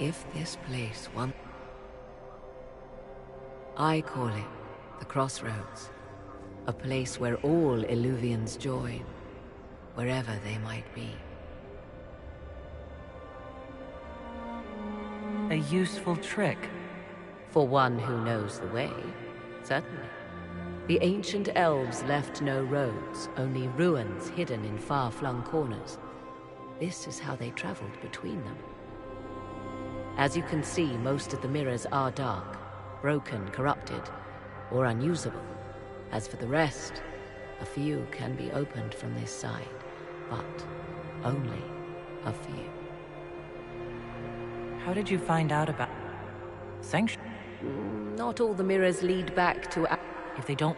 If this place once... I call it the Crossroads. A place where all Illuvians join, wherever they might be. A useful trick. For one who knows the way, certainly. The ancient elves left no roads, only ruins hidden in far-flung corners. This is how they traveled between them. As you can see, most of the mirrors are dark, broken, corrupted, or unusable. As for the rest, a few can be opened from this side, but only a few. How did you find out about Sanction? Not all the mirrors lead back to... If they don't...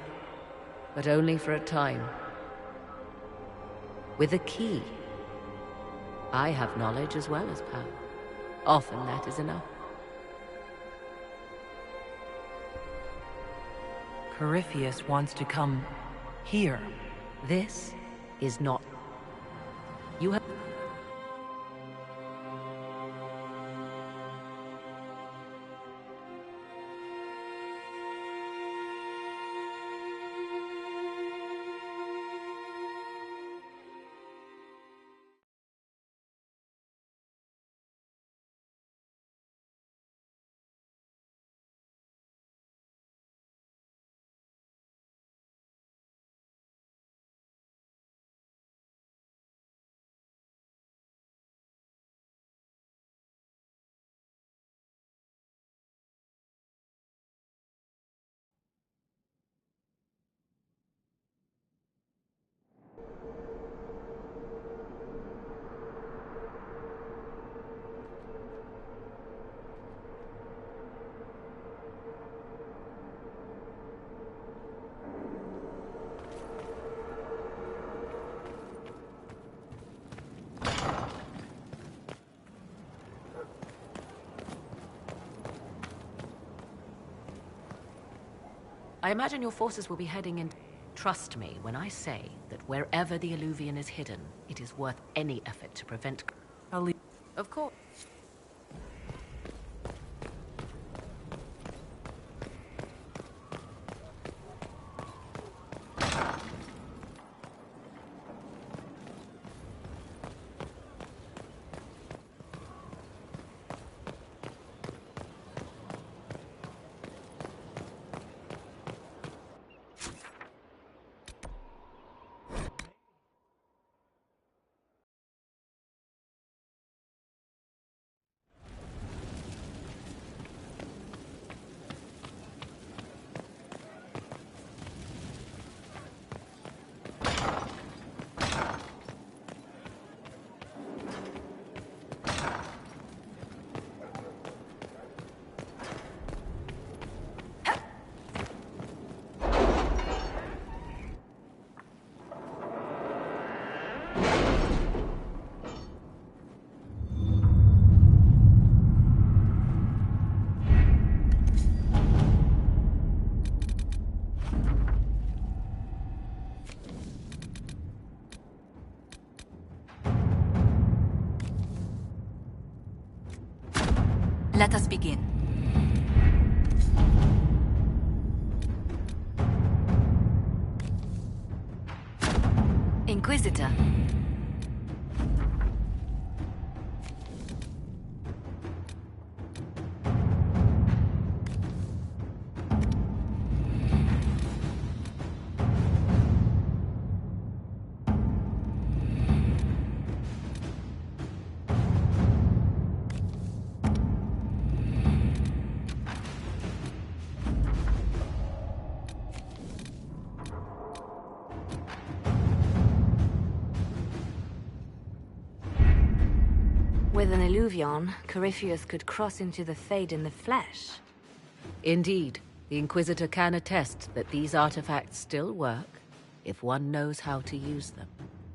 But only for a time. With a key. I have knowledge as well as power. Often that is enough. Corypheus wants to come here. This is not... You have... I imagine your forces will be heading in... Trust me when I say that wherever the Illuvian is hidden, it is worth any effort to prevent... I'll leave. Of course. Let us begin. Inquisitor. With an Illuvion, Corypheus could cross into the Fade in the flesh. Indeed, the Inquisitor can attest that these artifacts still work, if one knows how to use them.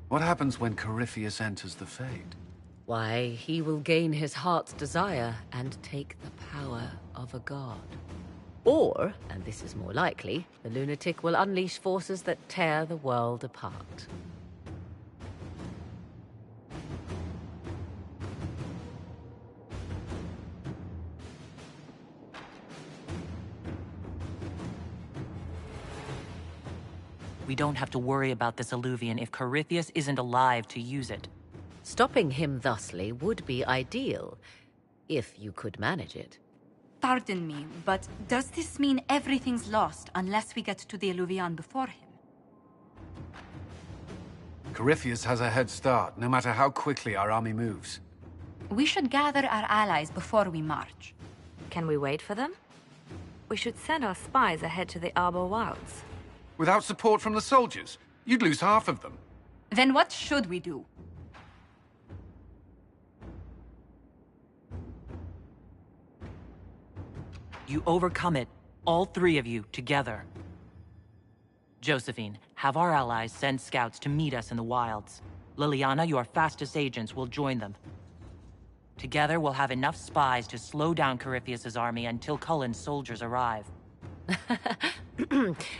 What happens when Corypheus enters the Fade? Why, he will gain his heart's desire and take the power of a god. Or, and this is more likely, the lunatic will unleash forces that tear the world apart. We don't have to worry about this Illuvian if Corypheus isn't alive to use it. Stopping him thusly would be ideal, if you could manage it. Pardon me, but does this mean everything's lost unless we get to the Illuvian before him? Corypheus has a head start, no matter how quickly our army moves. We should gather our allies before we march. Can we wait for them? We should send our spies ahead to the Arbor Wilds. Without support from the soldiers, you'd lose half of them. Then what should we do? You overcome it, all three of you, together. Josephine, have our allies send scouts to meet us in the wilds. Liliana, your fastest agents, will join them. Together, we'll have enough spies to slow down Corypheus's army until Cullen's soldiers arrive.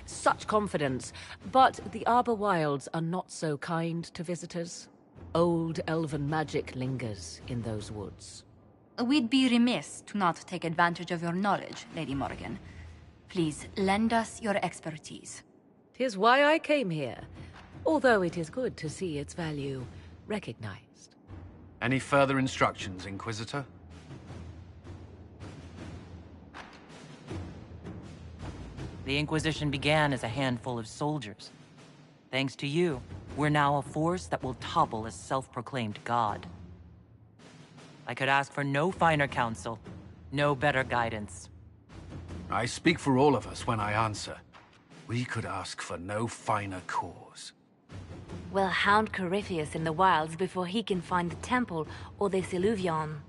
Such confidence. But the Arbor Wilds are not so kind to visitors. Old elven magic lingers in those woods. We'd be remiss to not take advantage of your knowledge, Lady Morgan. Please, lend us your expertise. 'Tis why I came here, although it is good to see its value recognized. Any further instructions, Inquisitor? The Inquisition began as a handful of soldiers. Thanks to you, we're now a force that will topple a self-proclaimed god. I could ask for no finer counsel, no better guidance. I speak for all of us when I answer. We could ask for no finer cause. We'll hound Corypheus in the wilds before he can find the temple or this Illuvion.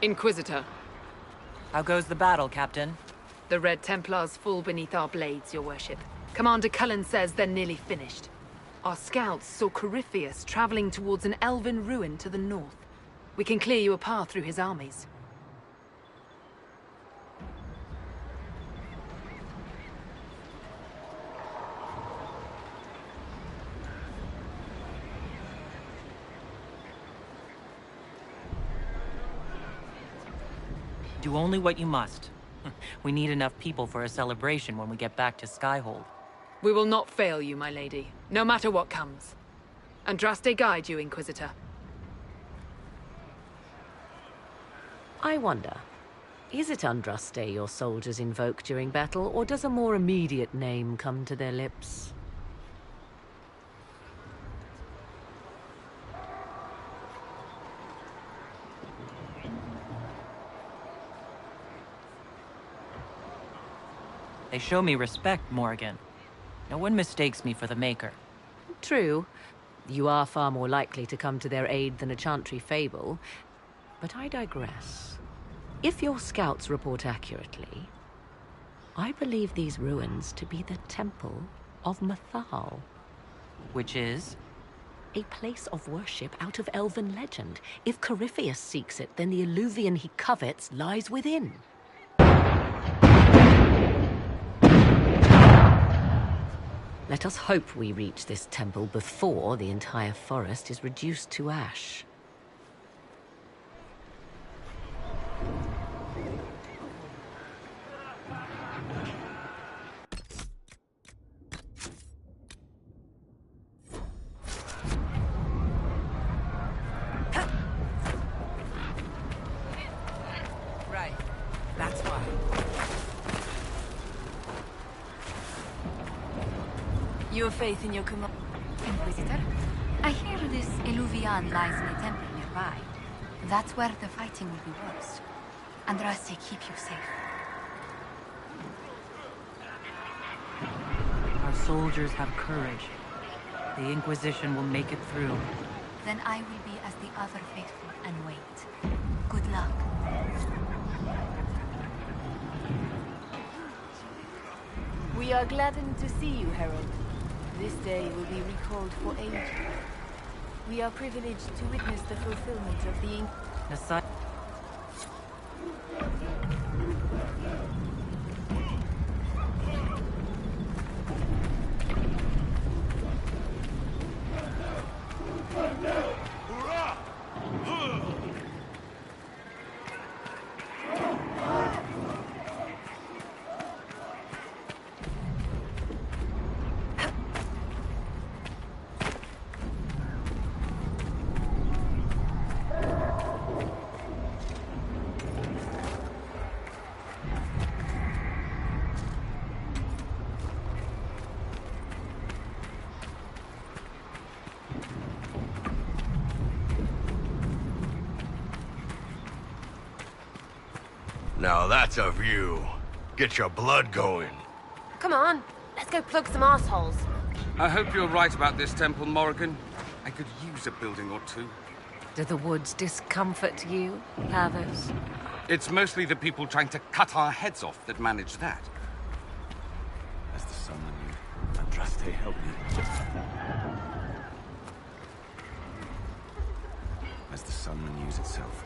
Inquisitor, How goes the battle, Captain? the Red Templars fall beneath our blades, your worship. Commander Cullen says they're nearly finished. Our scouts saw Corypheus traveling towards an elven ruin to the north. We can clear you a path through his armies. Do only what you must. We need enough people for a celebration when we get back to Skyhold. We will not fail you, my lady, no matter what comes. Andraste guide you, Inquisitor. I wonder, is it Andraste your soldiers invoke during battle, or does a more immediate name come to their lips? They show me respect, Morgan. No one mistakes me for the Maker. True. You are far more likely to come to their aid than a chantry fable. But I digress. If your scouts report accurately, I believe these ruins to be the Temple of Mathal. Which is? A place of worship out of elven legend. If Corypheus seeks it, then the Illuvian he covets lies within. Let us hope we reach this temple before the entire forest is reduced to ash. Right. That's why. You have faith in your command? Inquisitor, I hear this Illuvian lies in a temple nearby. That's where the fighting will be worst. Andraste, keep you safe. Our soldiers have courage. The Inquisition will make it through. Then I will be as the other faithful and wait. Good luck. We are gladdened to see you, Herald. This day will be recalled for ages. We are privileged to witness the fulfillment of the Aside. Now that's a view. Get your blood going. Come on, let's go plug some assholes. I hope you're right about this temple, Morrigan. I could use a building or two. Do the woods discomfort you, Havers? It's mostly the people trying to cut our heads off that manage that. As the sun renew, Andraste, help me. As the sun renews itself,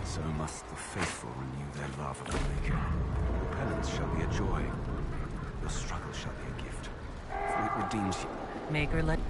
so must the faithful renew their love of the Maker. Your penance shall be a joy. Your struggle shall be a gift. For it redeems you. Maker, let...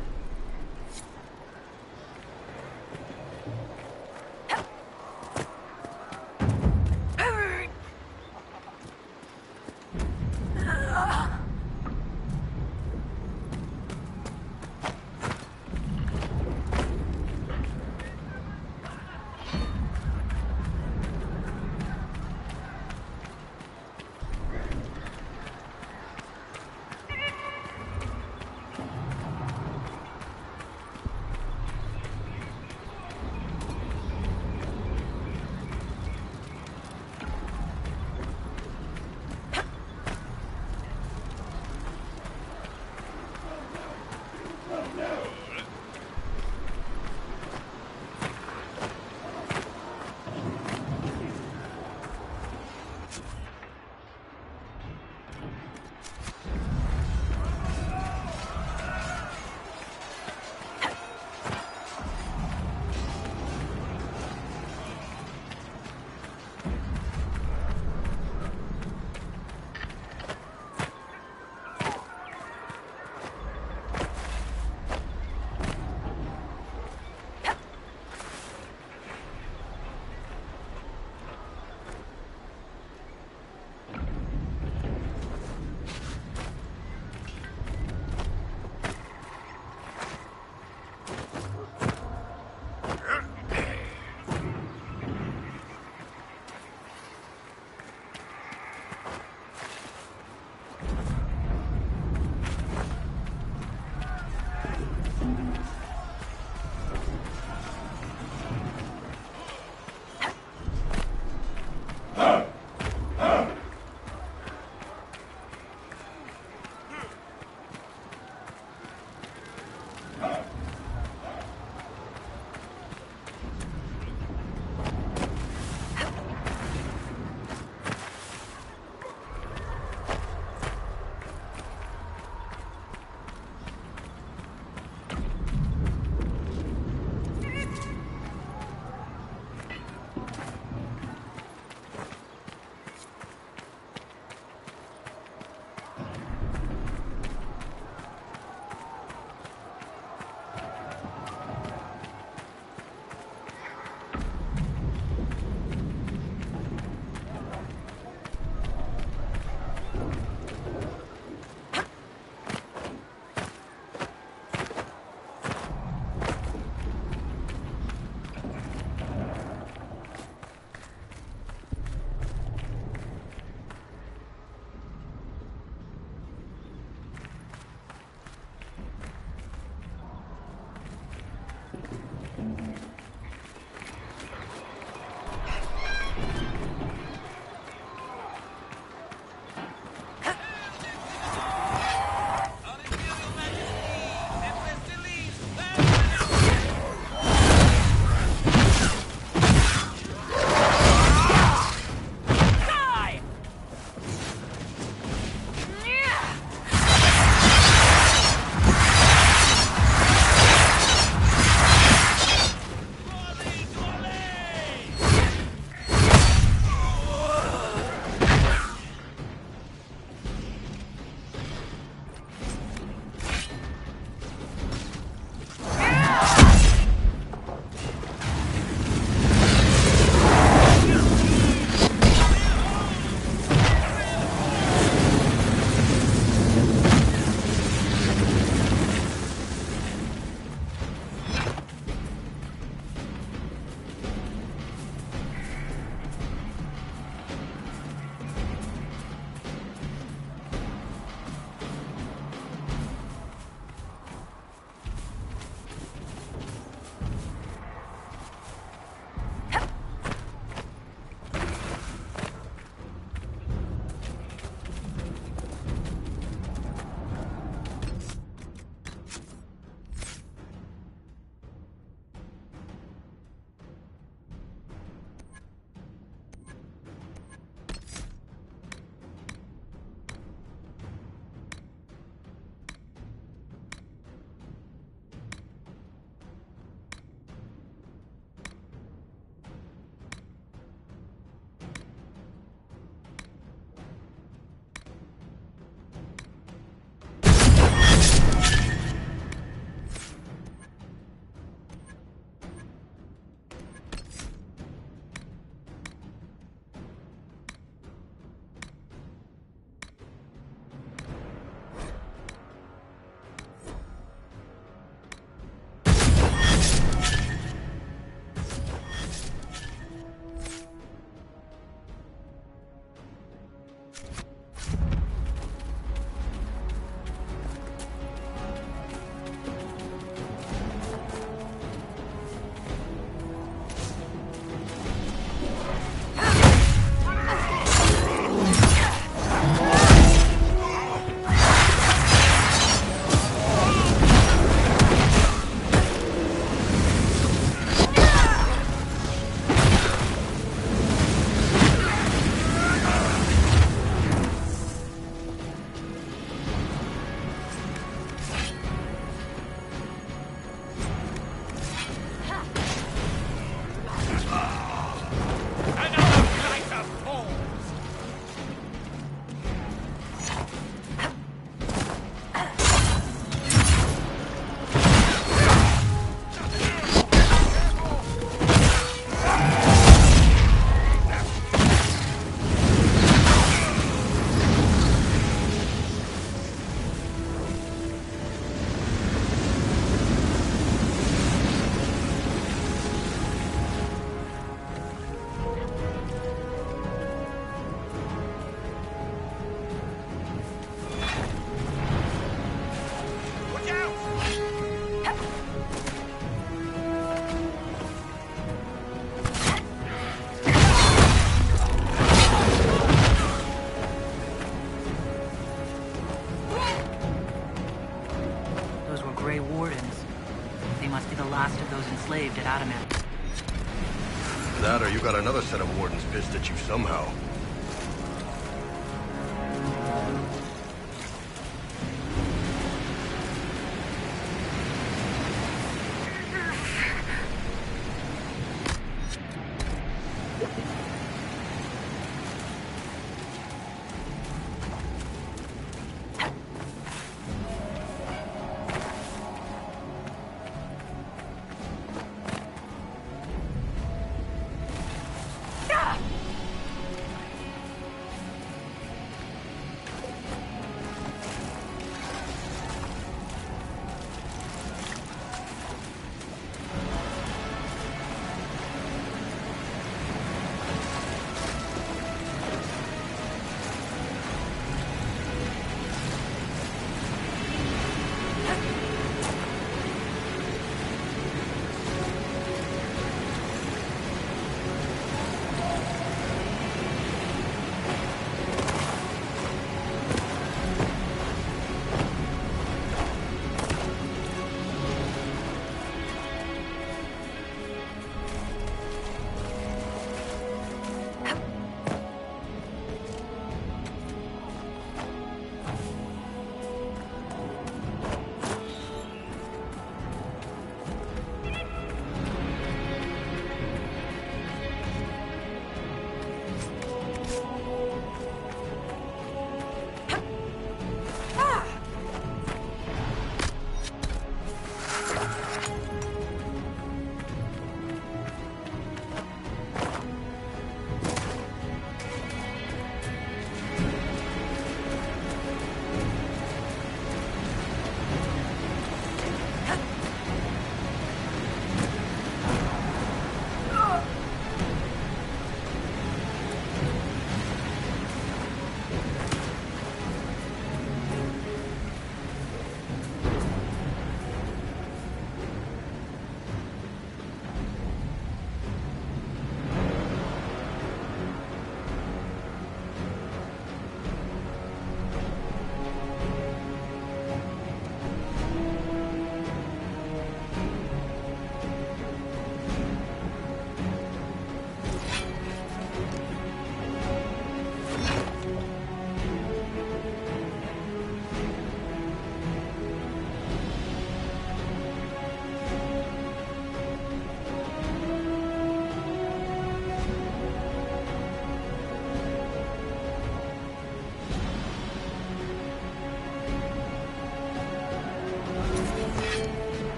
That or you got another set of wardens pissed at you somehow.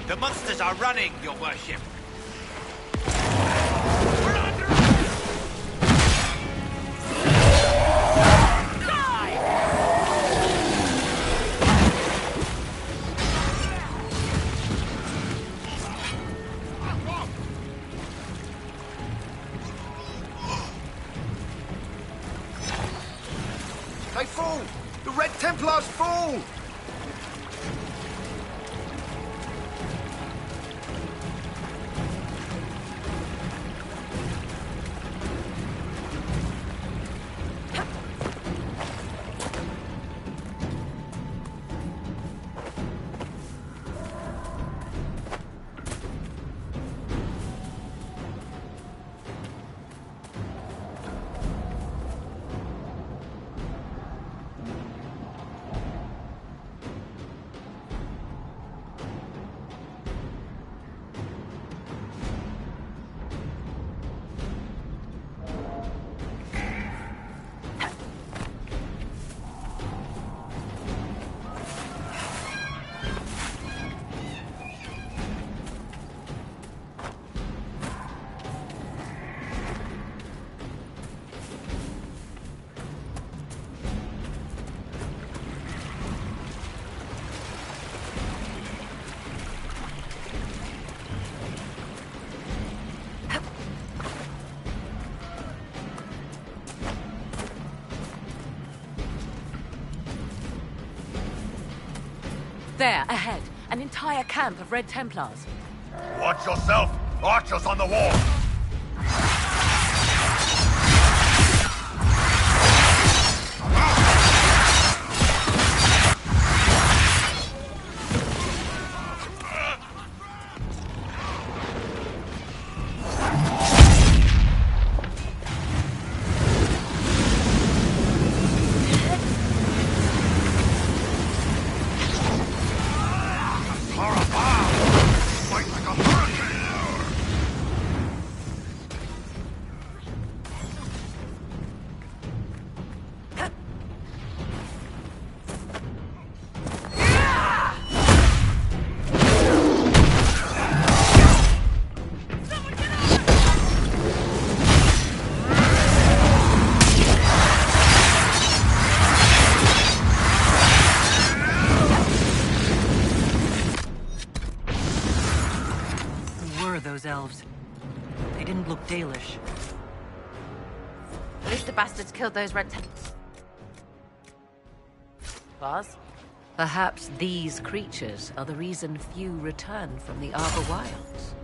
The monsters are running, your worship. They fall! The Red Templars fall! There, ahead. An entire camp of Red Templars. Watch yourself! Archers on the wall! Those elves. They didn't look Dalish. At least the bastards killed those red Templars. Perhaps these creatures are the reason few return from the Arbor Wilds.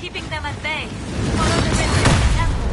keeping them at bay. Follow the river to the temple.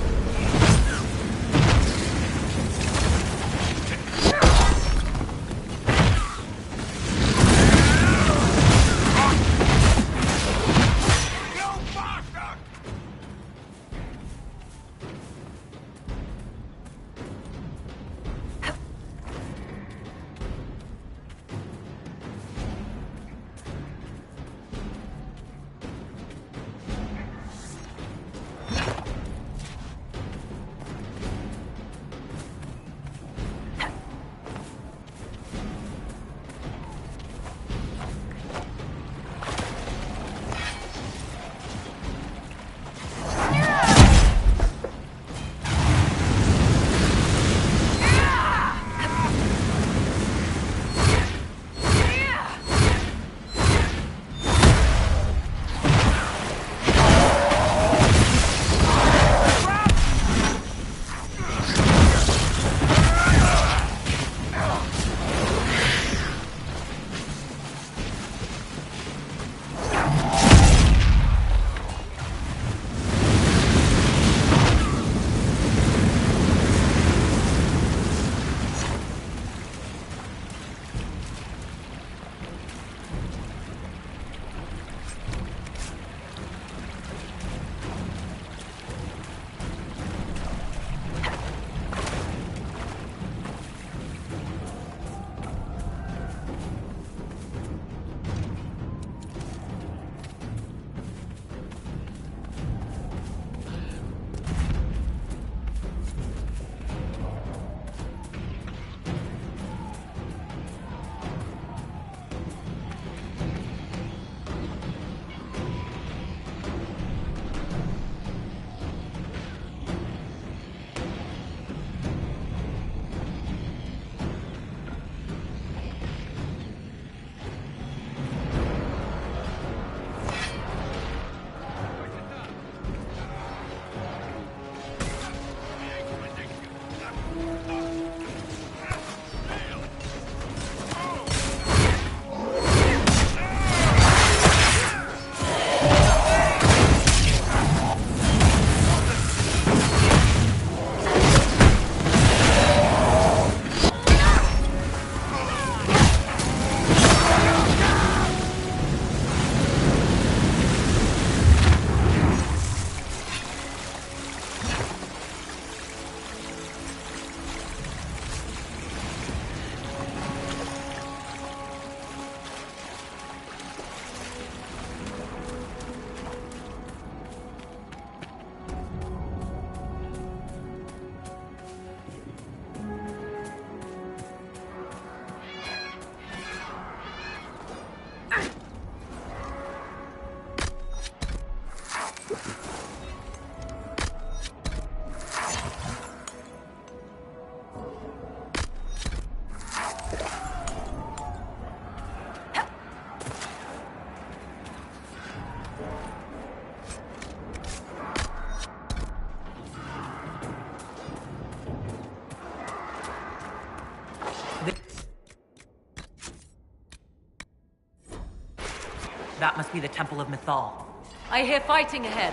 That must be the Temple of Mythal. I hear fighting ahead.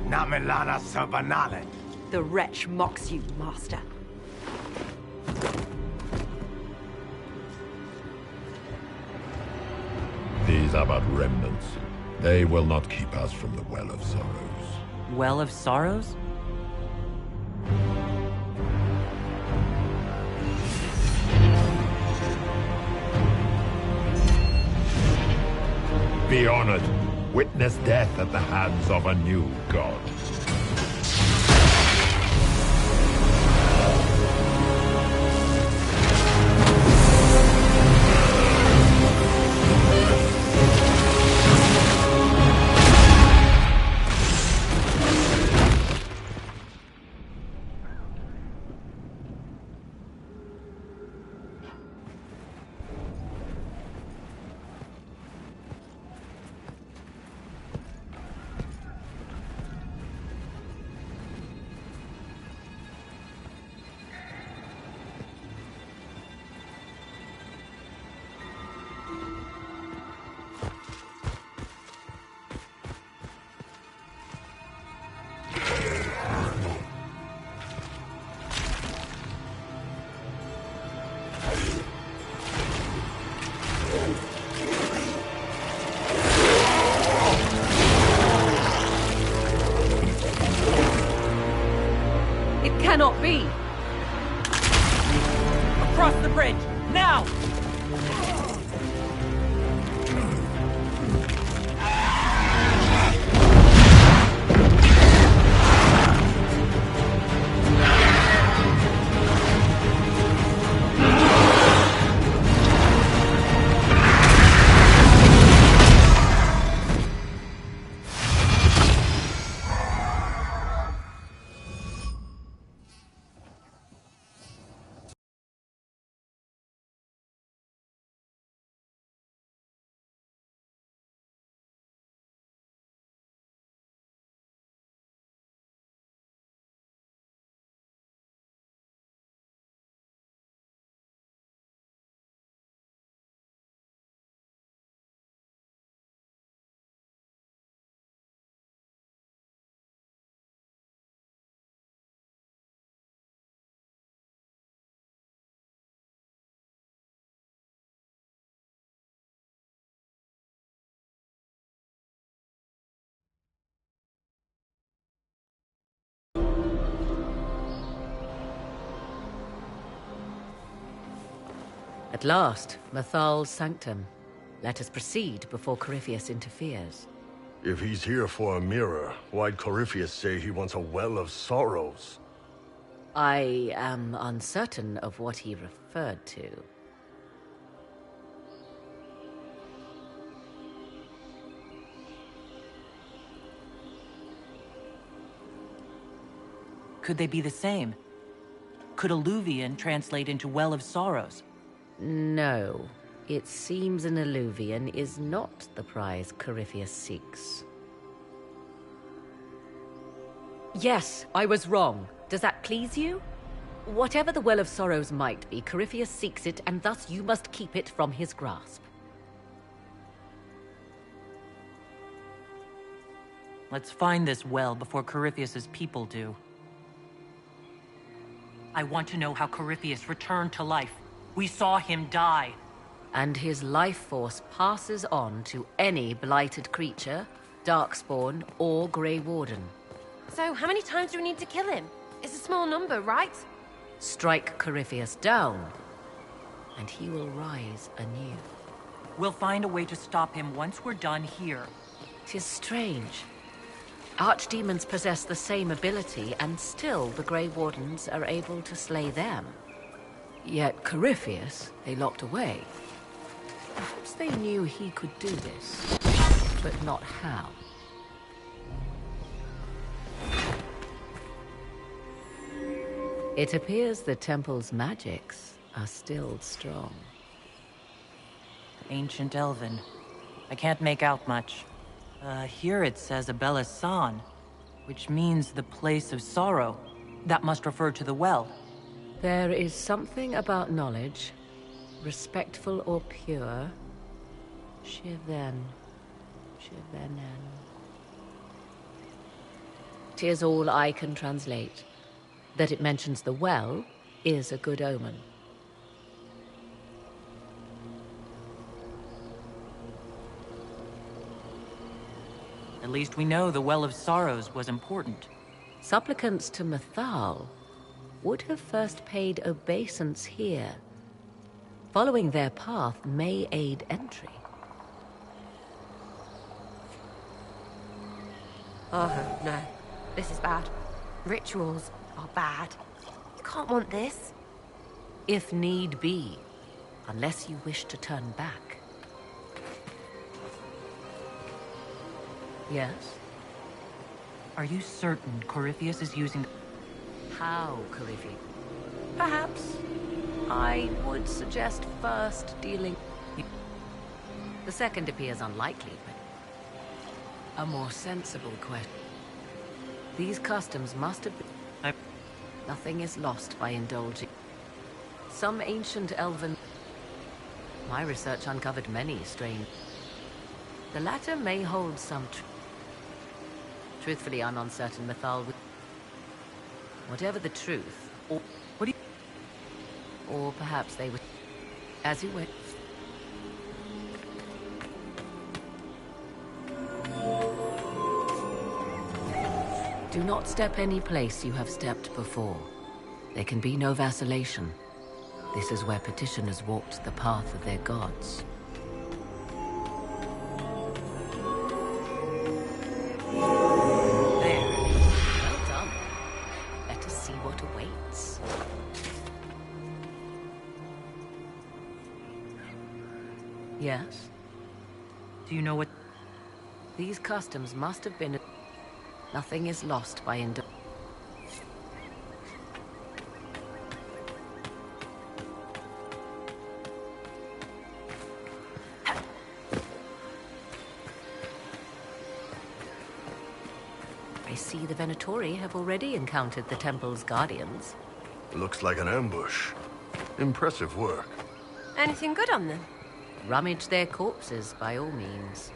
Namelana Serbanale. The wretch mocks you, master. These are but remnants. They will not keep us from the Well of Sorrows. Well of Sorrows? Be honored. Witness death at the hands of a new god. At last, Mathal's sanctum. Let us proceed before Corypheus interferes. If he's here for a mirror, why'd Corypheus say he wants a well of sorrows? I am uncertain of what he referred to. Could they be the same? Could alluvian translate into well of sorrows? No. It seems an alluvian is not the prize Corypheus seeks. Yes, I was wrong. Does that please you? Whatever the Well of Sorrows might be, Corypheus seeks it, and thus you must keep it from his grasp. Let's find this well before Corypheus's people do. I want to know how Corypheus returned to life. We saw him die. And his life force passes on to any blighted creature, darkspawn, or Grey Warden. So, how many times do we need to kill him? It's a small number, right? Strike Corypheus down, and he will rise anew. We'll find a way to stop him once we're done here. 'Tis strange. Archdemons possess the same ability, and still the Grey Wardens are able to slay them. Yet Corypheus, they locked away. Perhaps they knew he could do this, but not how. It appears the temple's magics are still strong. Ancient Elven. I can't make out much. Here it says Abella San, which means the place of sorrow. That must refer to the well. There is something about knowledge, respectful or pure. Shivenen. 'Tis all I can translate. That it mentions the well is a good omen. At least we know the Well of Sorrows was important. Supplicants to Mathal would have first paid obeisance here. Following their path may aid entry. Oh, no. This is bad. Rituals are bad. You can't want this. If need be, unless you wish to turn back. Yes? Are you certain Corypheus is using... How, Corypheus? Perhaps. I would suggest first dealing... The second appears unlikely, but... a more sensible question. These customs must have been... Nothing is lost by indulging. Some ancient elven... My research uncovered many strange... The latter may hold some truthfully, I'm uncertain Mathal would... Whatever the truth, or... What do you... Or perhaps they would... As you wish. Do not step any place you have stepped before. There can be no vacillation. This is where petitioners walked the path of their gods. There. Well done. Let us see what awaits. Yes? Do you know what... These customs must have been... Nothing is lost by indulgence. I see the Venatori have already encountered the temple's guardians. Looks like an ambush. Impressive work. Anything good on them? Rummage their corpses, by all means.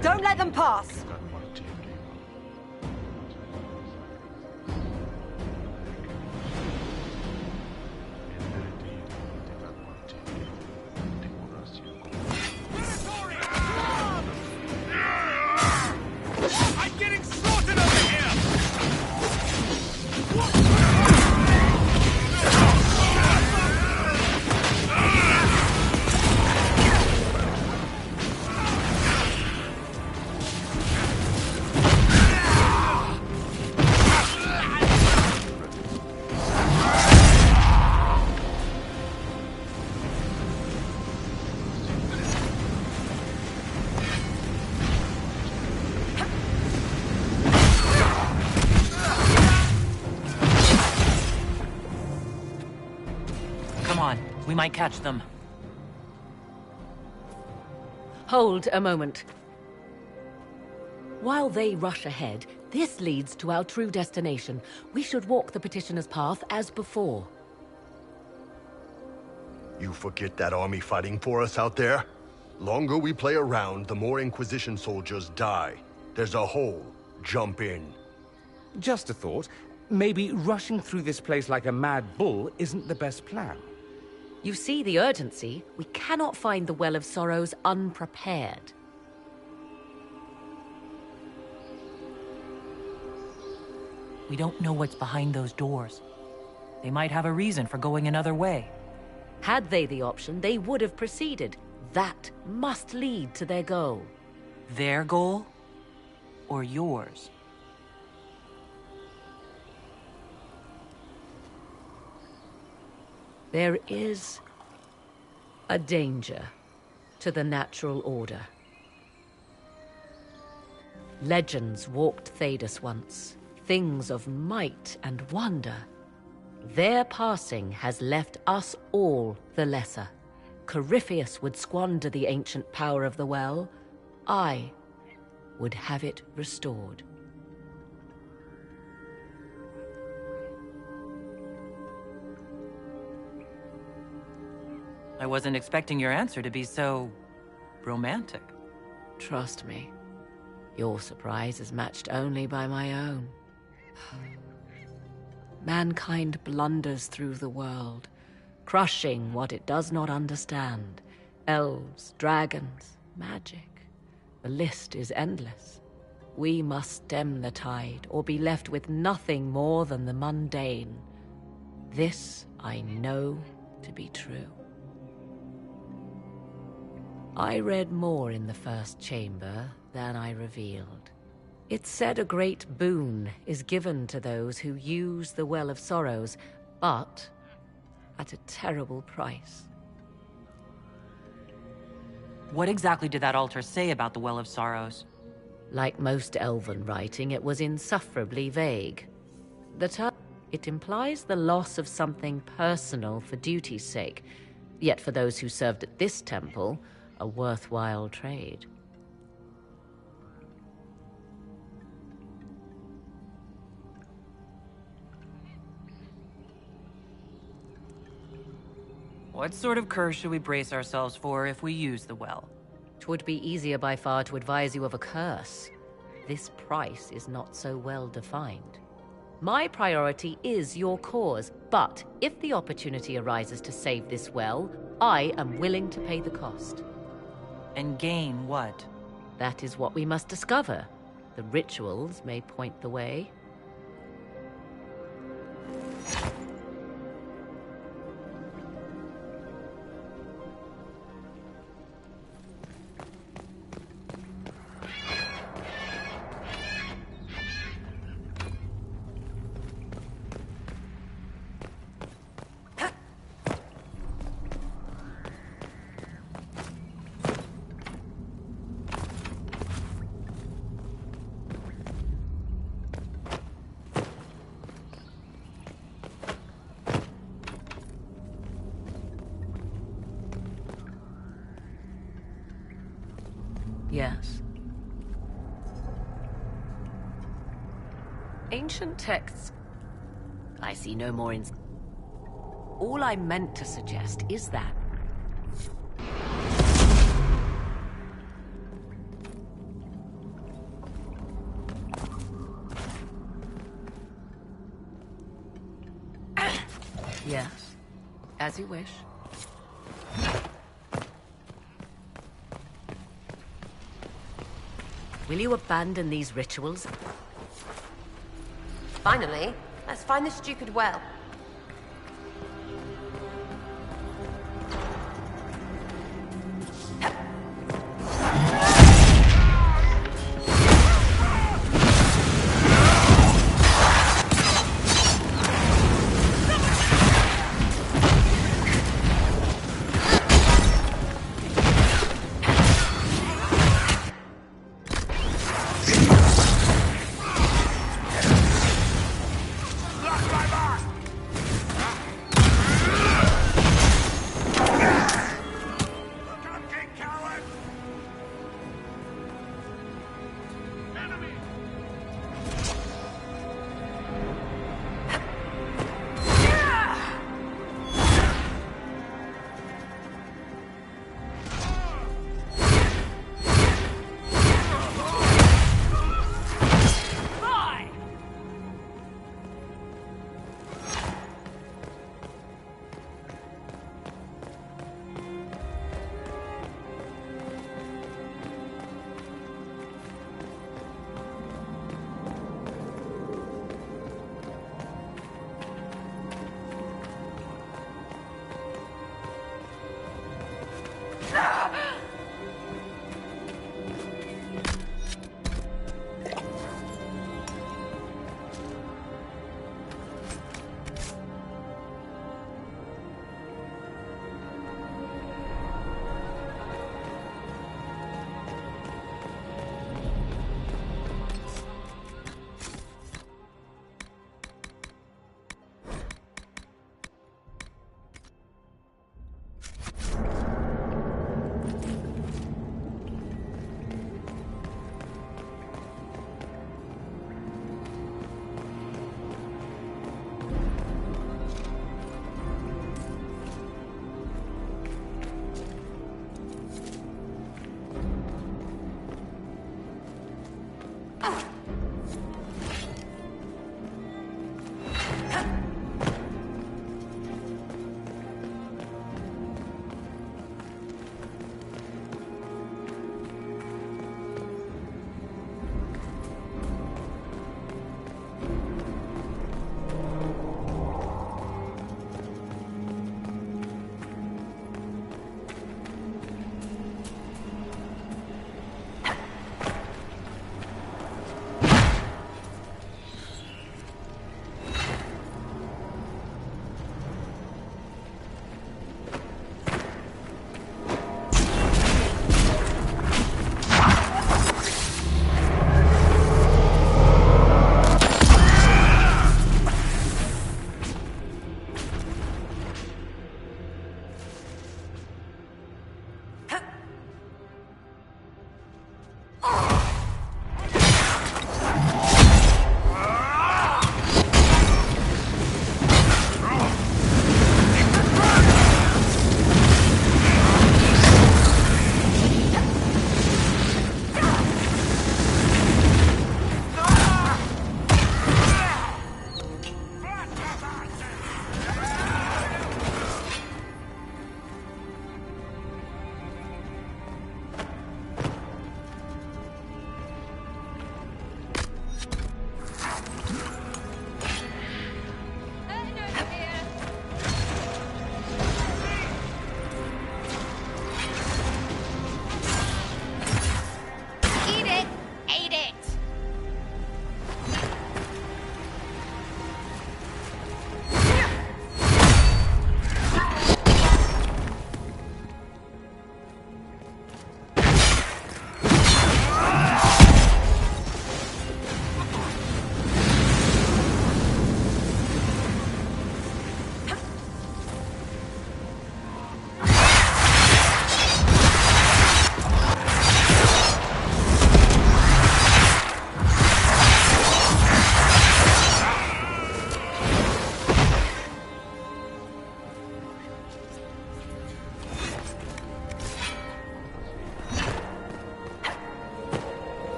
Don't let them pass! We might catch them. Hold a moment. While they rush ahead, this leads to our true destination. We should walk the petitioner's path as before. You forget that army fighting for us out there? Longer we play around, the more Inquisition soldiers die. There's a hole. Jump in. Just a thought. Maybe rushing through this place like a mad bull isn't the best plan. You see the urgency? We cannot find the Well of Sorrows unprepared. We don't know what's behind those doors. They might have a reason for going another way. Had they the option, they would have proceeded. That must lead to their goal. Their goal? Or yours? There is a danger to the natural order. Legends walked Thedas once, things of might and wonder. Their passing has left us all the lesser. Corypheus would squander the ancient power of the well. I would have it restored. I wasn't expecting your answer to be so romantic. Trust me, your surprise is matched only by my own. Mankind blunders through the world, crushing what it does not understand. Elves, dragons, magic. The list is endless. We must stem the tide, or be left with nothing more than the mundane. This I know to be true. I read more in the first chamber than I revealed. It said a great boon is given to those who use the Well of Sorrows, but at a terrible price. What exactly did that altar say about the Well of Sorrows? Like most elven writing, it was insufferably vague. It implies the loss of something personal for duty's sake, yet for those who served at this temple, a worthwhile trade. What sort of curse should we brace ourselves for if we use the well? 'Twould be easier by far to advise you of a curse. This price is not so well defined. My priority is your cause, but if the opportunity arises to save this well, I am willing to pay the cost. And gain what? That is what we must discover. The rituals may point the way. Yes. Ancient texts. I see no more in... All I meant to suggest is that... Yes. As you wish. Will you abandon these rituals? Finally, let's find this stupid well.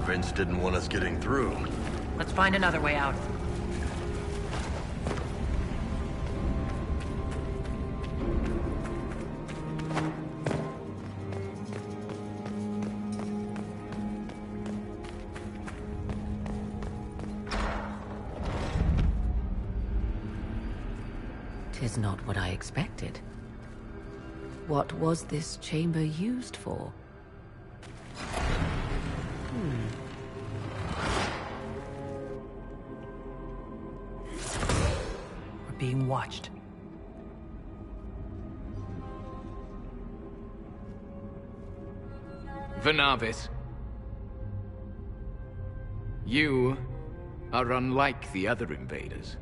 Prince didn't want us getting through. Let's find another way out. Tis not what I expected. What was this chamber used for? We're being watched. Venavis. You are unlike the other invaders.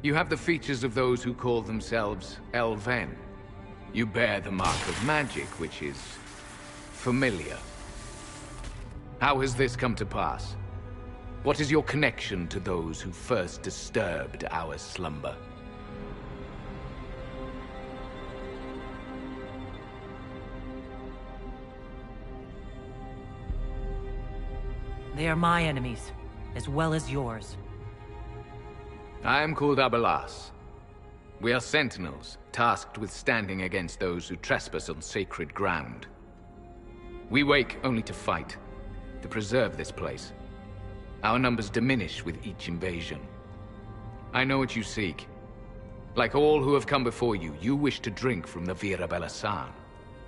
You have the features of those who call themselves Elven. You bear the mark of magic, which is familiar. How has this come to pass? What is your connection to those who first disturbed our slumber? They are my enemies, as well as yours. I am called Abelas. We are sentinels, tasked with standing against those who trespass on sacred ground. We wake only to fight, to preserve this place. Our numbers diminish with each invasion. I know what you seek. Like all who have come before you, you wish to drink from the Vira Belasan.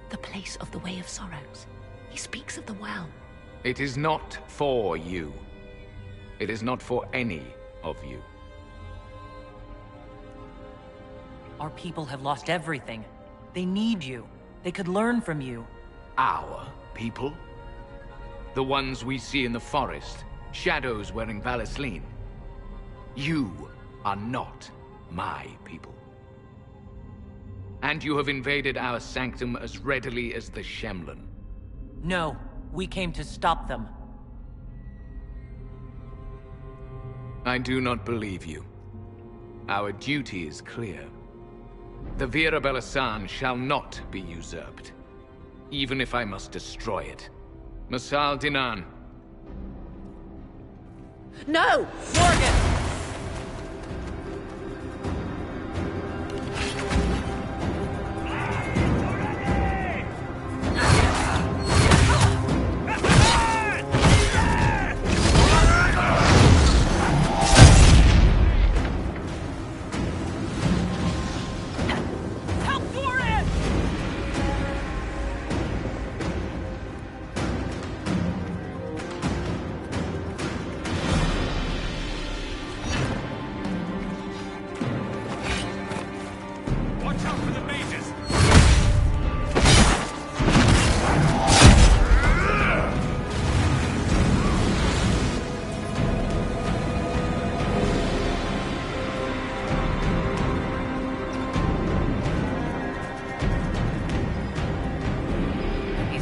The place of the Way of Sorrows. He speaks of the well. It is not for you. It is not for any of you. Our people have lost everything. They need you. They could learn from you. Our people? The ones we see in the forest, shadows wearing Valisleen. You are not my people. And you have invaded our sanctum as readily as the Shemlin. No, we came to stop them. I do not believe you. Our duty is clear. The Vira Belasan shall not be usurped, even if I must destroy it. Masal Dinan. No! Morgan!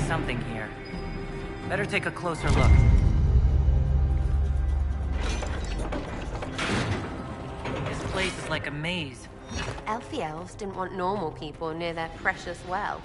Something here. Better take a closer look. This place is like a maze. Elfie elves didn't want normal people near their precious well.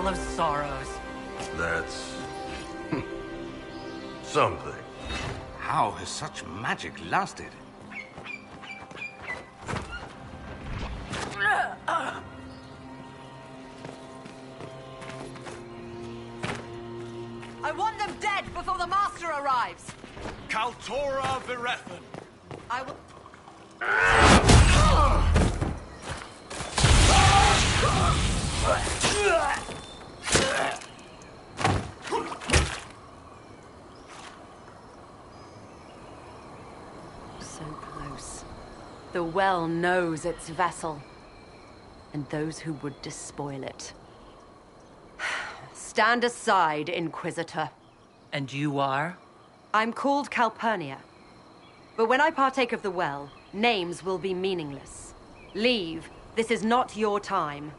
Well of Sorrows. That's... something. How has such magic lasted? I want them dead before the Master arrives! Kaltora Virethan. I will... So close. The well knows its vessel, and those who would despoil it. Stand aside, Inquisitor. And you are? I'm called Calpurnia. But when I partake of the well, names will be meaningless. Leave. This is not your time.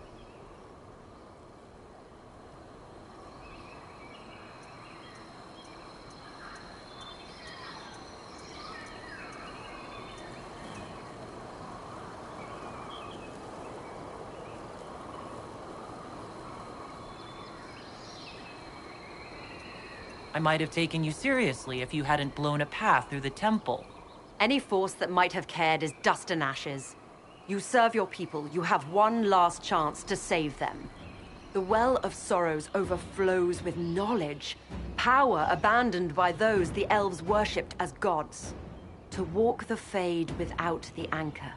I might have taken you seriously if you hadn't blown a path through the temple. Any force that might have cared is dust and ashes. You serve your people, you have one last chance to save them. The Well of Sorrows overflows with knowledge, power abandoned by those the elves worshipped as gods. To walk the Fade without the anchor,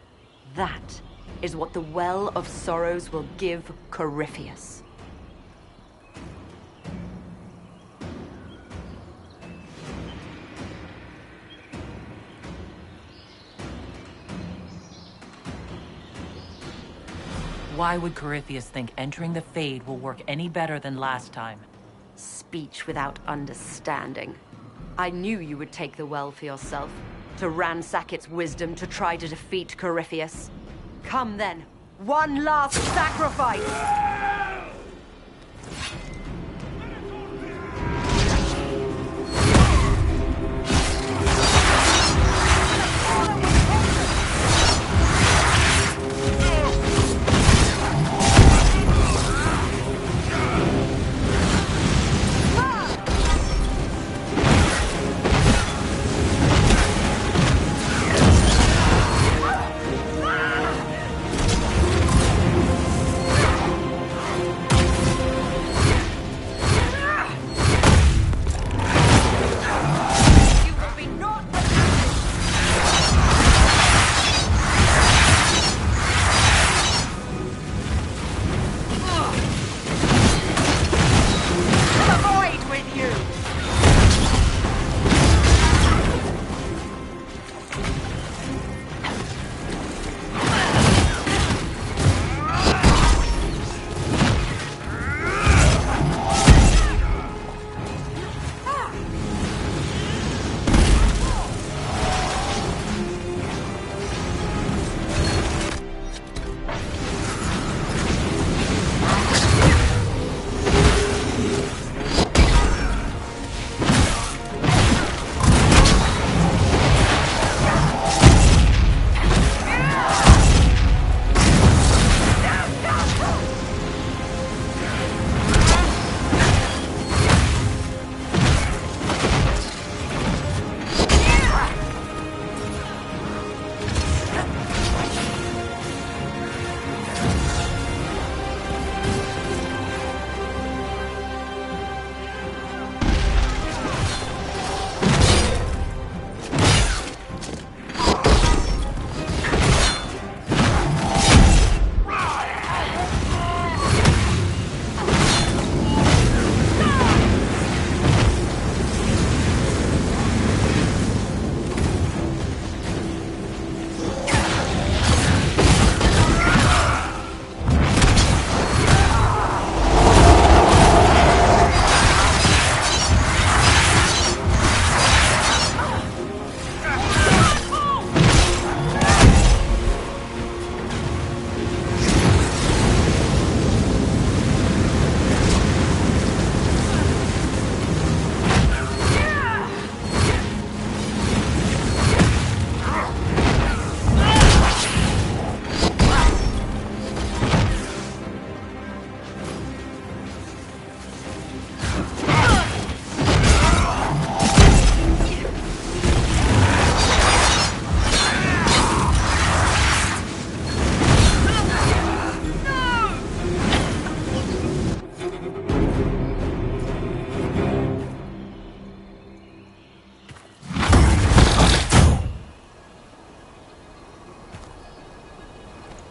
that is what the Well of Sorrows will give Corypheus. Why would Corypheus think entering the Fade will work any better than last time? Speech without understanding. I knew you would take the well for yourself, to ransack its wisdom to try to defeat Corypheus. Come then, one last sacrifice!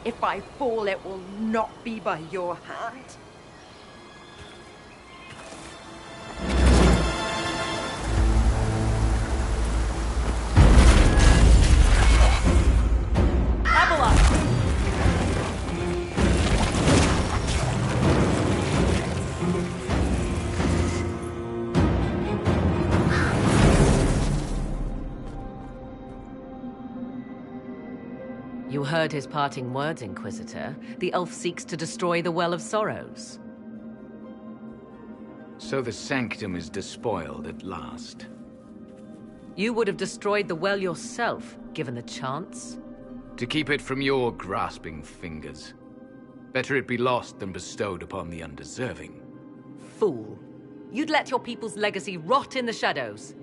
If I fall, it will not be by your hand. You heard his parting words, Inquisitor. The elf seeks to destroy the Well of Sorrows. So the Sanctum is despoiled at last. You would have destroyed the well yourself, given the chance. To keep it from your grasping fingers. Better it be lost than bestowed upon the undeserving. Fool. You'd let your people's legacy rot in the shadows.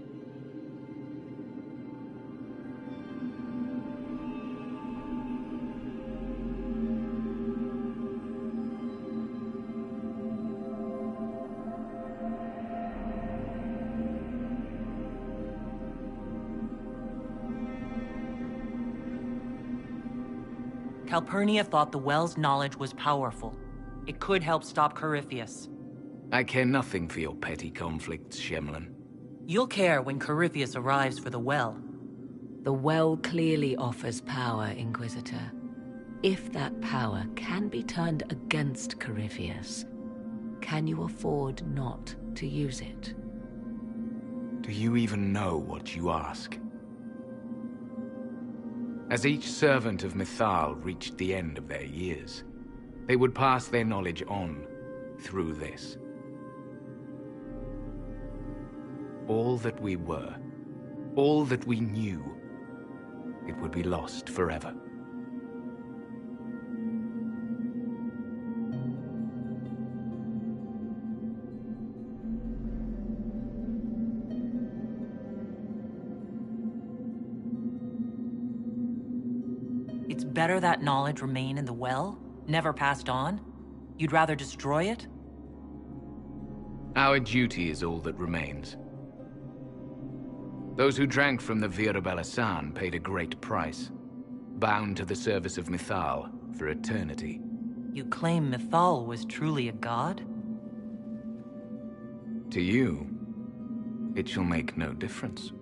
Calpurnia thought the well's knowledge was powerful. It could help stop Corypheus. I care nothing for your petty conflicts, Shemlin. You'll care when Corypheus arrives for the well. The well clearly offers power, Inquisitor. If that power can be turned against Corypheus, can you afford not to use it? Do you even know what you ask? As each servant of Mythal reached the end of their years, they would pass their knowledge on through this. All that we were, all that we knew, it would be lost forever. It's better that knowledge remain in the well, never passed on? You'd rather destroy it? Our duty is all that remains. Those who drank from the Vira Belasan paid a great price, bound to the service of Mythal for eternity. You claim Mythal was truly a god? To you, it shall make no difference.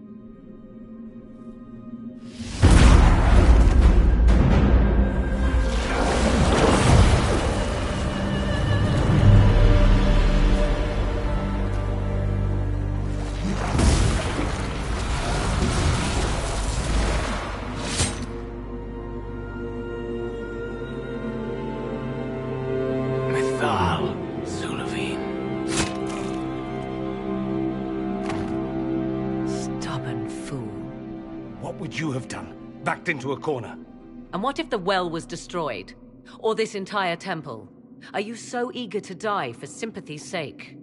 You have done. Backed into a corner. And what if the well was destroyed? Or this entire temple? Are you so eager to die for sympathy's sake?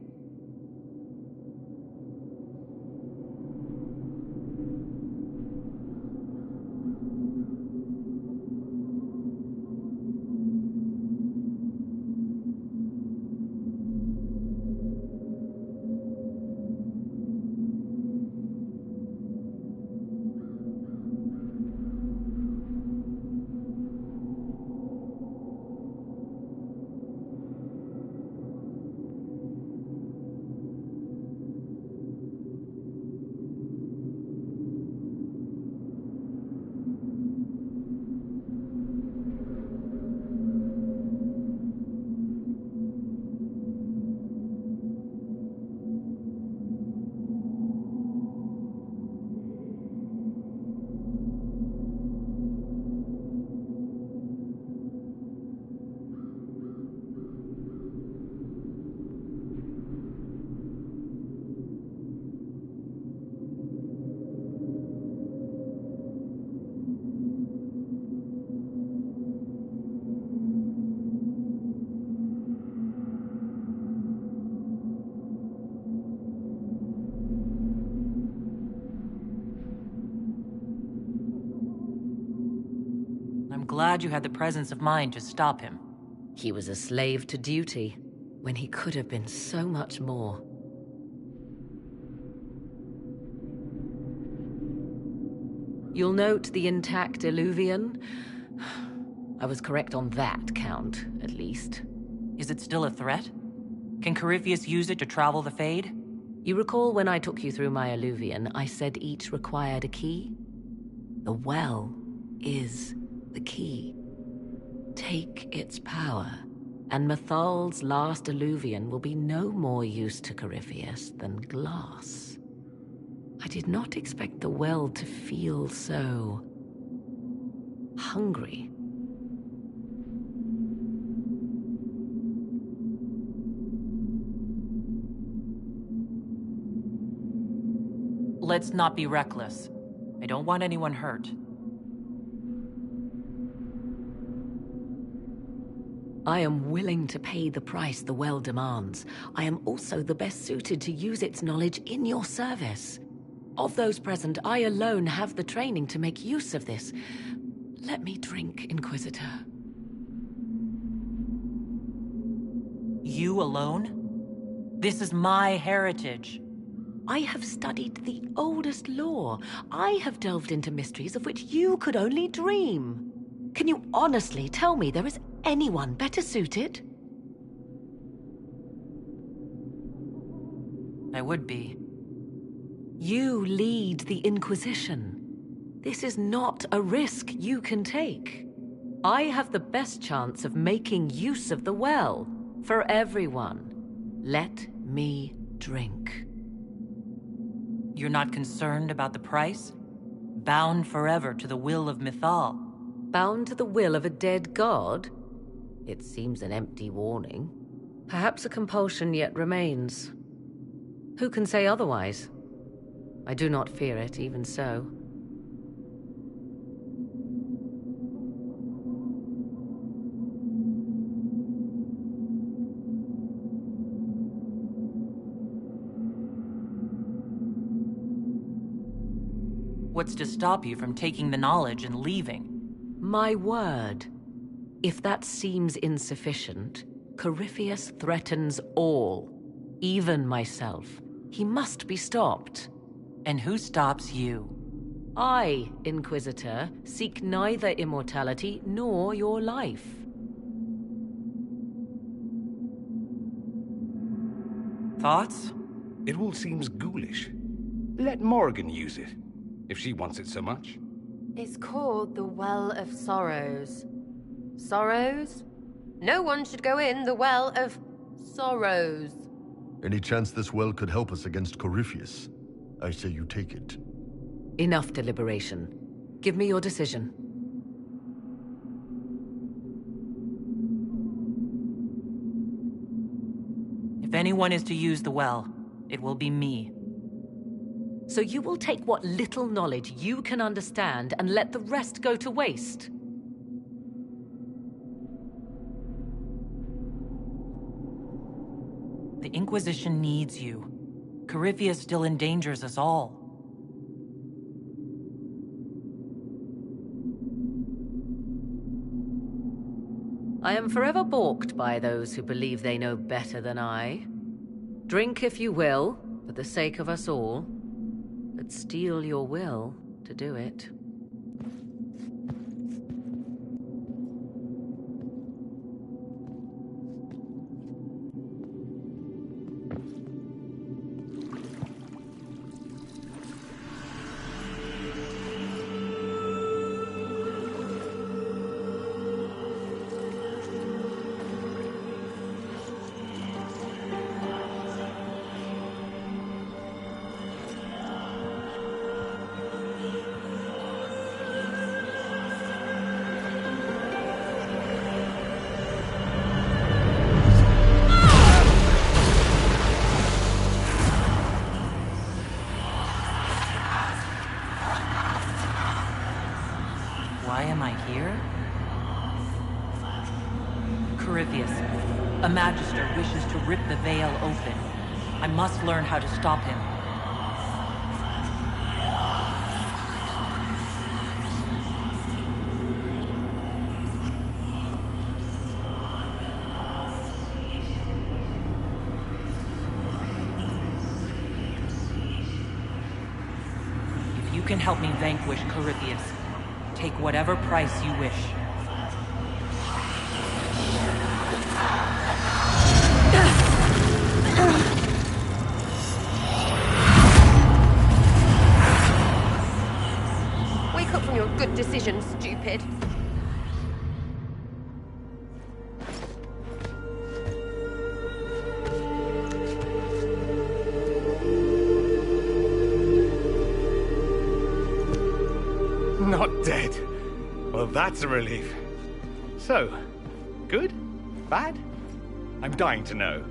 I'm glad you had the presence of mind to stop him. He was a slave to duty, when he could have been so much more. You'll note the intact Illuvian. I was correct on that count, at least. Is it still a threat? Can Corypheus use it to travel the Fade? You recall when I took you through my Alluvian, I said each required a key? The well is the key. Take its power, and Mythal's last Alluvian will be no more use to Corypheus than glass. I did not expect the well to feel so hungry. Let's not be reckless. I don't want anyone hurt. I am willing to pay the price the well demands. I am also the best suited to use its knowledge in your service. Of those present, I alone have the training to make use of this. Let me drink, Inquisitor. You alone? This is my heritage. I have studied the oldest lore. I have delved into mysteries of which you could only dream. Can you honestly tell me there is anyone better suited? I would be. You lead the Inquisition. This is not a risk you can take. I have the best chance of making use of the well for everyone. Let me drink. You're not concerned about the price? Bound forever to the will of Mythal. Bound to the will of a dead god? It seems an empty warning. Perhaps a compulsion yet remains. Who can say otherwise? I do not fear it, even so. What's to stop you from taking the knowledge and leaving? My word. If that seems insufficient, Corypheus threatens all, even myself. He must be stopped. And who stops you? I, Inquisitor, seek neither immortality nor your life. Thoughts? It all seems ghoulish. Let Morrigan use it, if she wants it so much. It's called the Well of Sorrows. Sorrows? No one should go in the Well of Sorrows. Any chance this well could help us against Corypheus? I say you take it. Enough deliberation. Give me your decision. If anyone is to use the well, it will be me. So you will take what little knowledge you can understand and let the rest go to waste? The Inquisition needs you. Corypheus still endangers us all. I am forever balked by those who believe they know better than I. Drink if you will, for the sake of us all, but steel your will to do it. Why am I here? Corypheus, a Magister wishes to rip the veil open. I must learn how to stop him. If you can help me vanquish Corypheus, take whatever price you wish. Wake up from your good decision, stupid. Not dead. Well, that's a relief. So, good? Bad? I'm dying to know.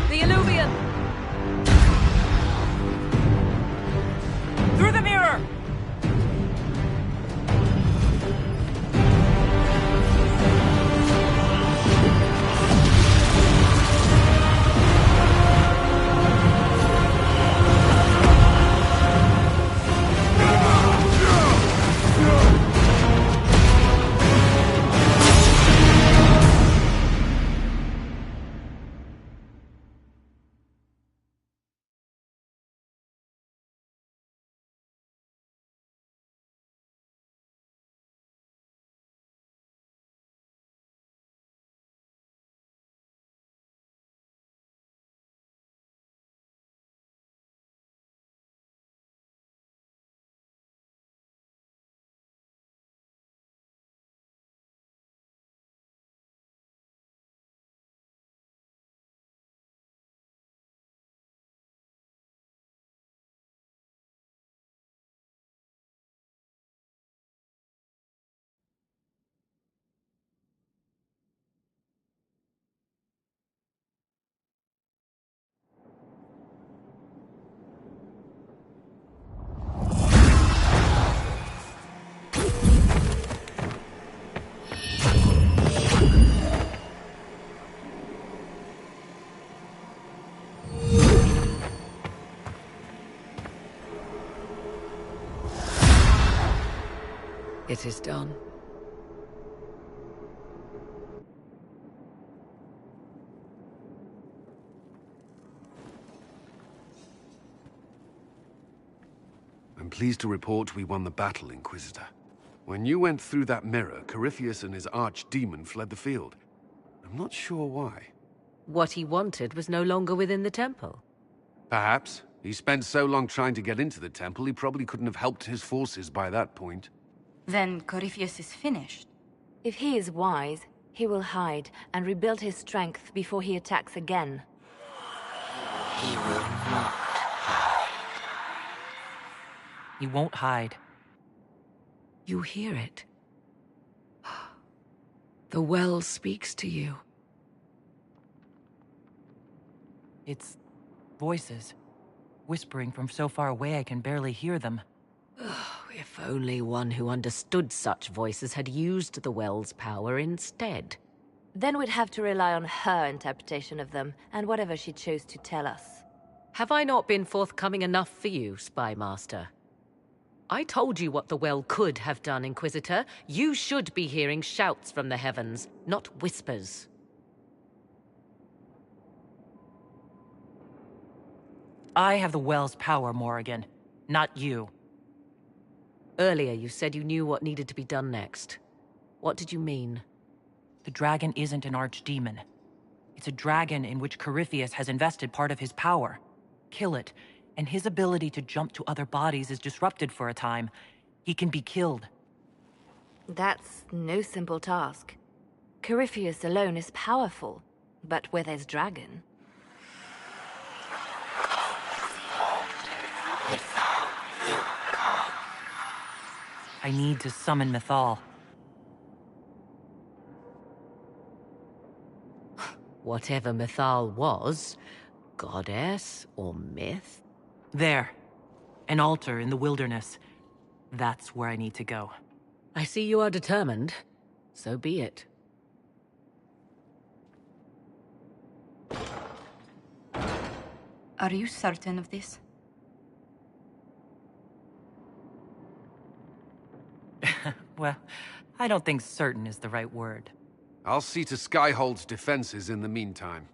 The Illuvian! Through the mirror! It is done. I'm pleased to report we won the battle, Inquisitor. When you went through that mirror, Corypheus and his archdemon fled the field. I'm not sure why. What he wanted was no longer within the temple. Perhaps. He spent so long trying to get into the temple, he probably couldn't have helped his forces by that point. Then Corypheus is finished. If he is wise, he will hide and rebuild his strength before he attacks again. He will not hide. He won't hide. You hear it. The well speaks to you. It's voices. Whispering from so far away I can barely hear them. If only one who understood such voices had used the well's power instead. Then we'd have to rely on her interpretation of them, and whatever she chose to tell us. Have I not been forthcoming enough for you, Spy Master? I told you what the well could have done, Inquisitor. You should be hearing shouts from the heavens, not whispers. I have the well's power, Morrigan, not you. Earlier you said you knew what needed to be done next. What did you mean? The dragon isn't an archdemon. It's a dragon in which Corypheus has invested part of his power. Kill it, and his ability to jump to other bodies is disrupted for a time. He can be killed. That's no simple task. Corypheus alone is powerful, but where there's dragon... I need to summon Mythal. Whatever Mythal was, goddess or myth? There. An altar in the wilderness. That's where I need to go. I see you are determined. So be it. Are you certain of this? Well, I don't think certain is the right word. I'll see to Skyhold's defenses in the meantime.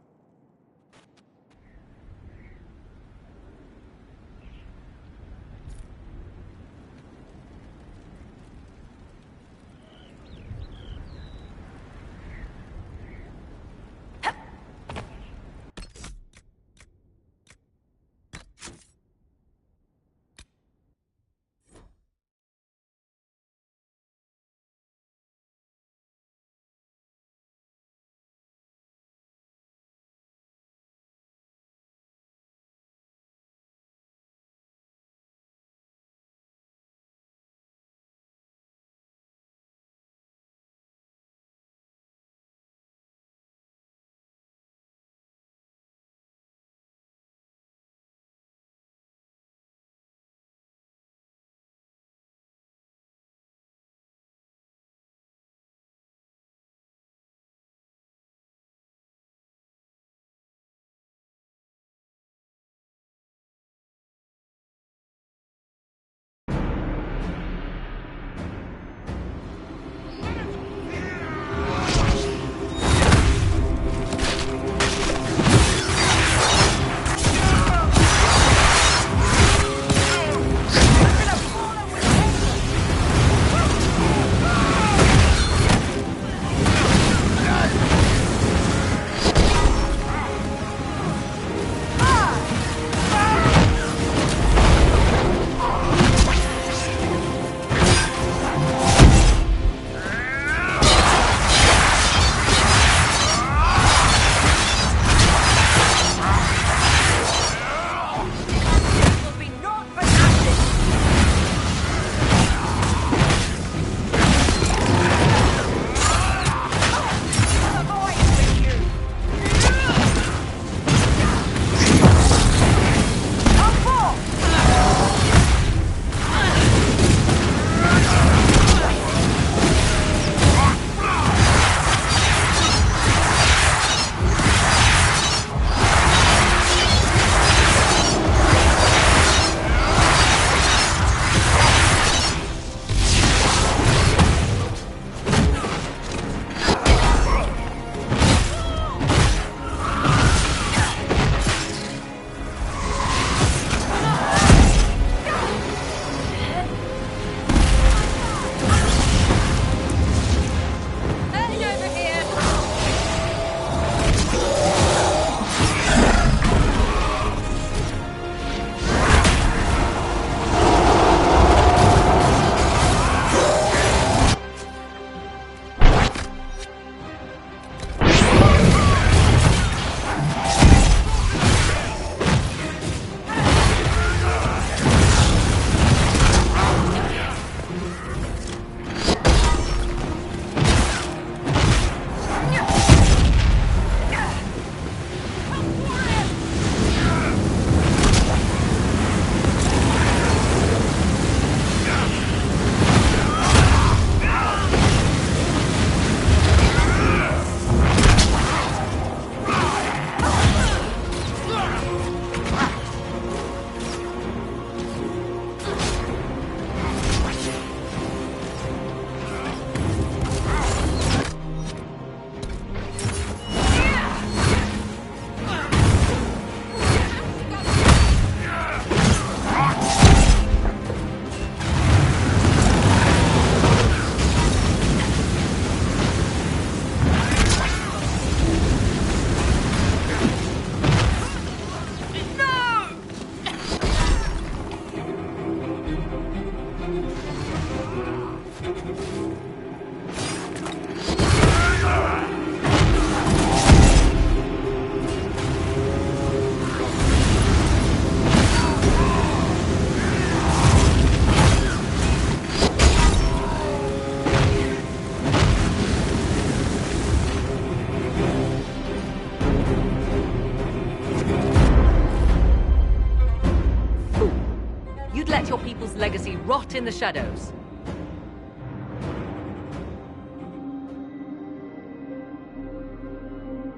Let your people's legacy rot in the shadows.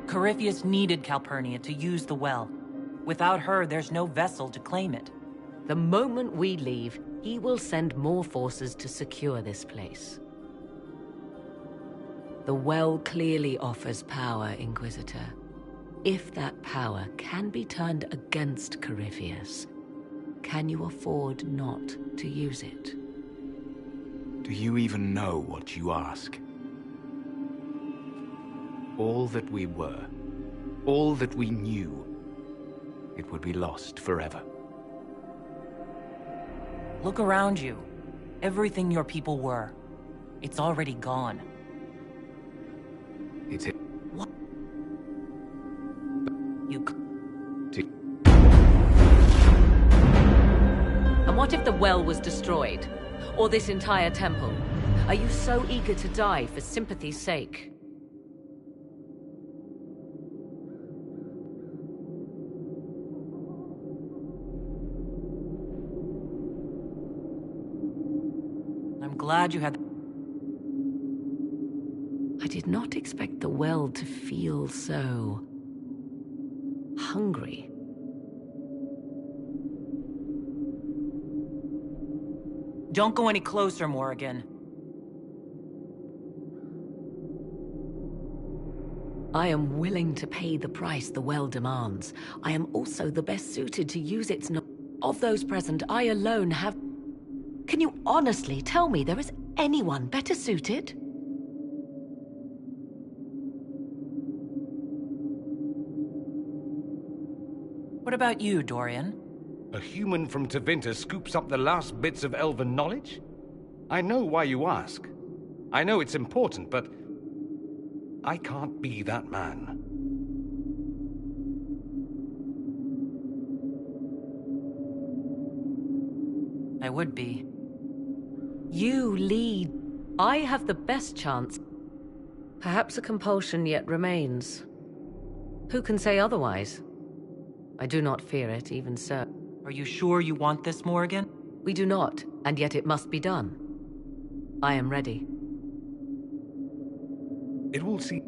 Corypheus needed Calpurnia to use the well. Without her, there's no vessel to claim it. The moment we leave, he will send more forces to secure this place. The well clearly offers power, Inquisitor. If that power can be turned against Corypheus, can you afford not to use it? Do you even know what you ask? All that we were, all that we knew, it would be lost forever. Look around you. Everything your people were. It's already gone. It's it. What? You... And what if the well was destroyed? Or this entire temple? Are you so eager to die for sympathy's sake? I'm glad you had... I did not expect the well to feel so... hungry. Don't go any closer, Morrigan. I am willing to pay the price the well demands. I am also the best suited to use its knowledge. Of those present, I alone have... Can you honestly tell me there is anyone better suited? What about you, Dorian? A human from Tevinter scoops up the last bits of elven knowledge? I know why you ask. I know it's important, but... I can't be that man. I would be. You lead. I have the best chance. Perhaps a compulsion yet remains. Who can say otherwise? I do not fear it, even so. Are you sure you want this, Morrigan? We do not, and yet it must be done. I am ready. It will seem...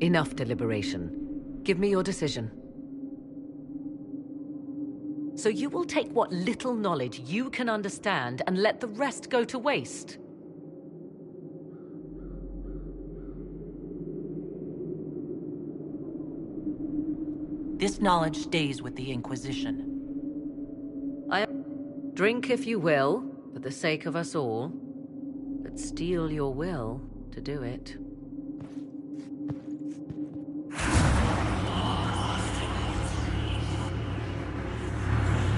Enough deliberation. Give me your decision. So you will take what little knowledge you can understand and let the rest go to waste? This knowledge stays with the Inquisition. Drink if you will, for the sake of us all, but steel your will to do it.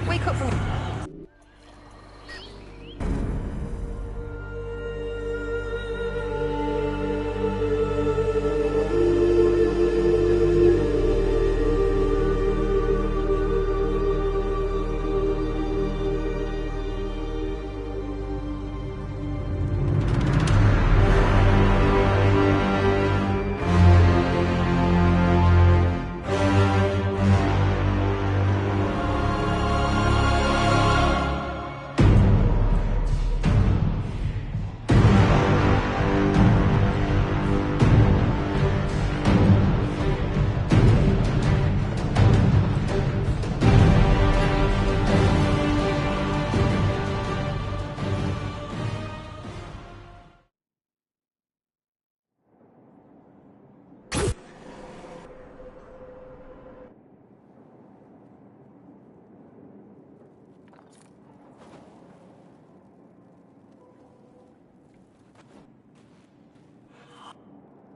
Wake up from...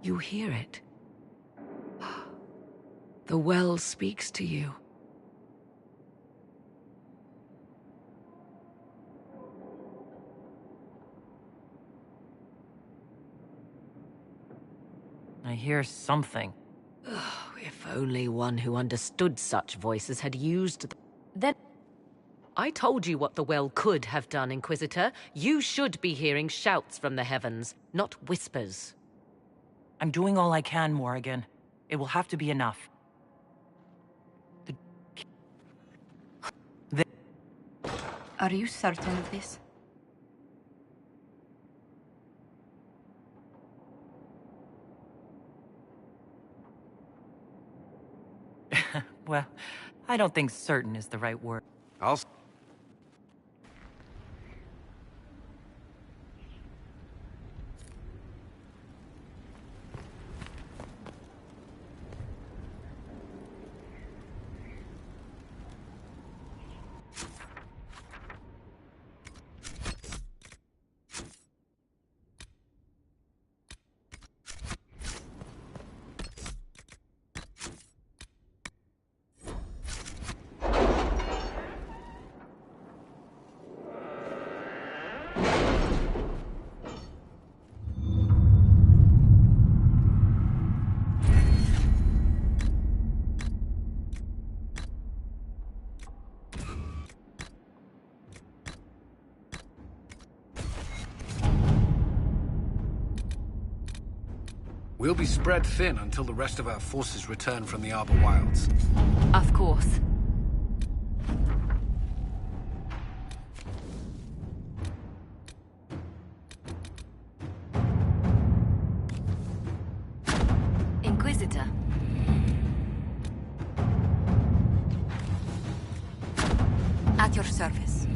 You hear it. The well speaks to you. I hear something. If only one who understood such voices had used Then... I told you what the well could have done, Inquisitor. You should be hearing shouts from the heavens, not whispers. I'm doing all I can, Morrigan. It will have to be enough. Are you certain of this? Well, I don't think certain is the right word. I'll... We'll be spread thin until the rest of our forces return from the Arbor Wilds. Of course. Inquisitor. At your service.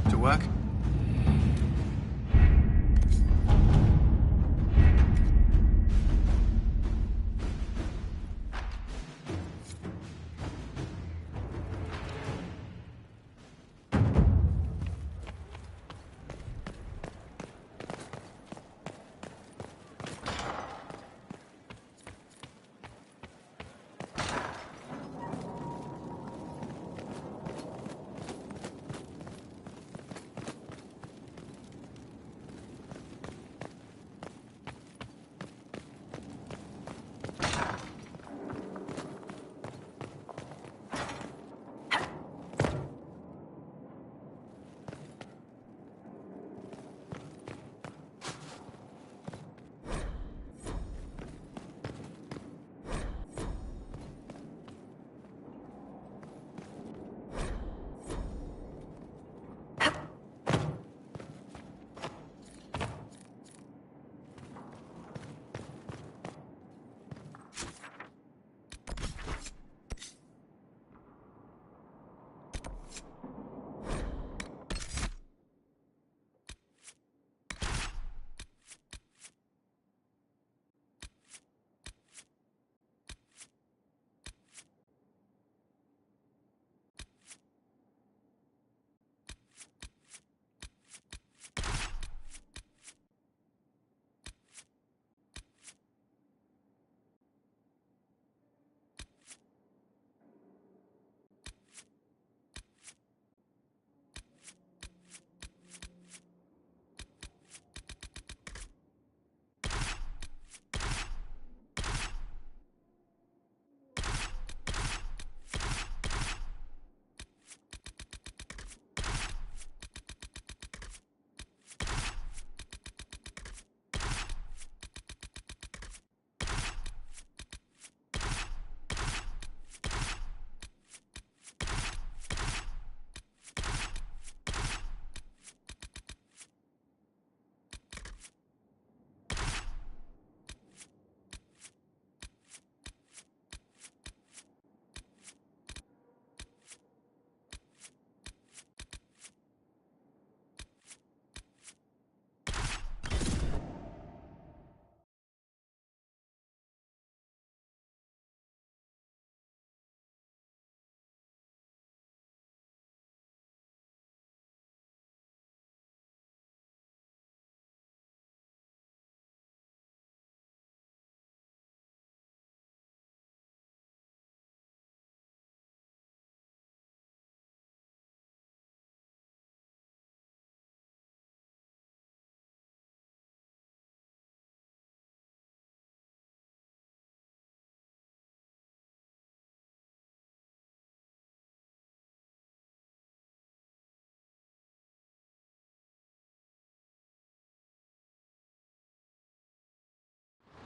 To work?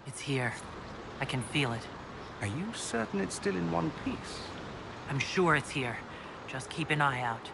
It's here. I can feel it. Are you certain it's still in one piece? I'm sure it's here. Just keep an eye out.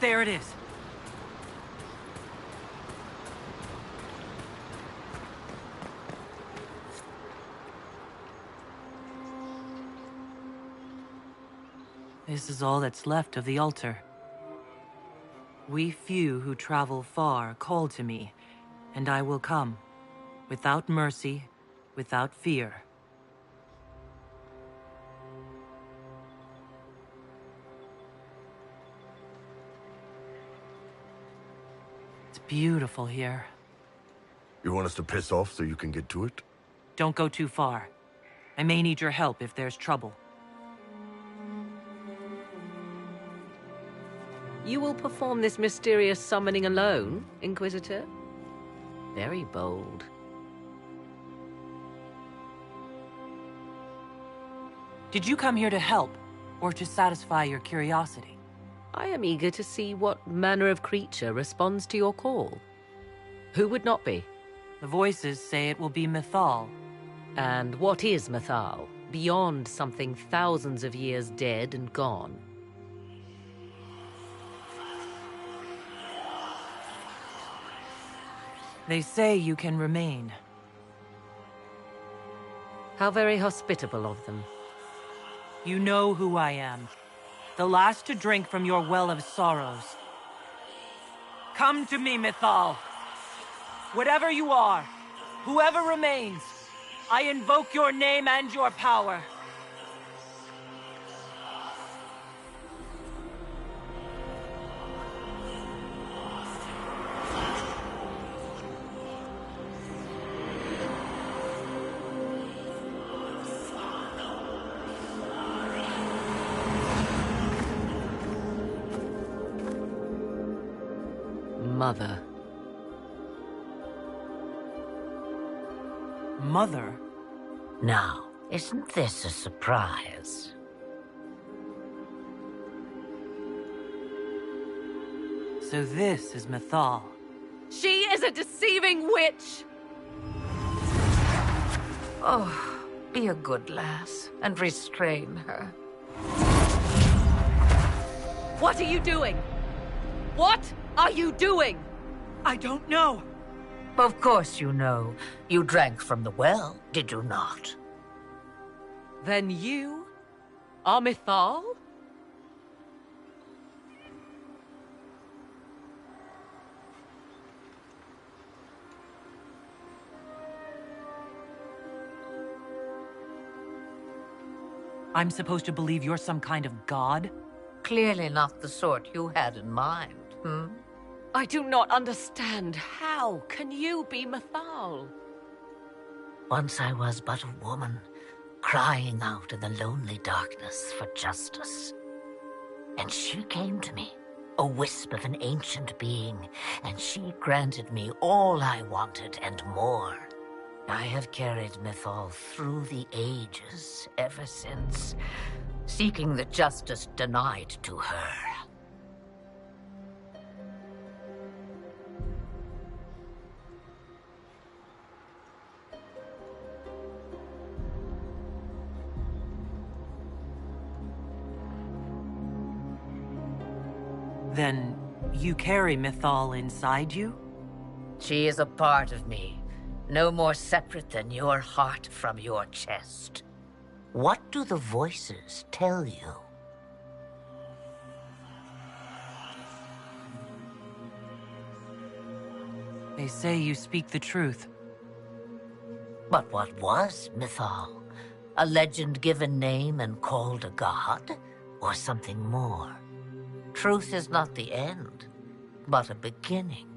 There it is. This is all that's left of the altar. We few who travel far call to me, and I will come, without mercy, without fear. It's beautiful here. You want us to piss off so you can get to it? Don't go too far. I may need your help if there's trouble. You will perform this mysterious summoning alone, Inquisitor? Very bold. Did you come here to help, or to satisfy your curiosity? I am eager to see what manner of creature responds to your call. Who would not be? The voices say it will be Mythal. And what is Mythal, beyond something thousands of years dead and gone? They say you can remain. How very hospitable of them. You know who I am. The last to drink from your well of sorrows. Come to me, Mythal. Whatever you are, whoever remains, I invoke your name and your power. Mother. Mother? Now, isn't this a surprise? So this is Mythal. She is a deceiving witch! Oh, be a good lass and restrain her. What are you doing? What are you doing? I don't know. Of course you know. You drank from the well, did you not? Then you are Mythal? I'm supposed to believe you're some kind of god? Clearly not the sort you had in mind, hmm? I do not understand. How can you be Mythal? Once I was but a woman, crying out in the lonely darkness for justice. And she came to me, a wisp of an ancient being, and she granted me all I wanted and more. I have carried Mythal through the ages ever since, seeking the justice denied to her. Then you carry Mythal inside you? She is a part of me. No more separate than your heart from your chest. What do the voices tell you? They say you speak the truth. But what was Mythal? A legend given name and called a god? Or something more? Truth is not the end, but a beginning.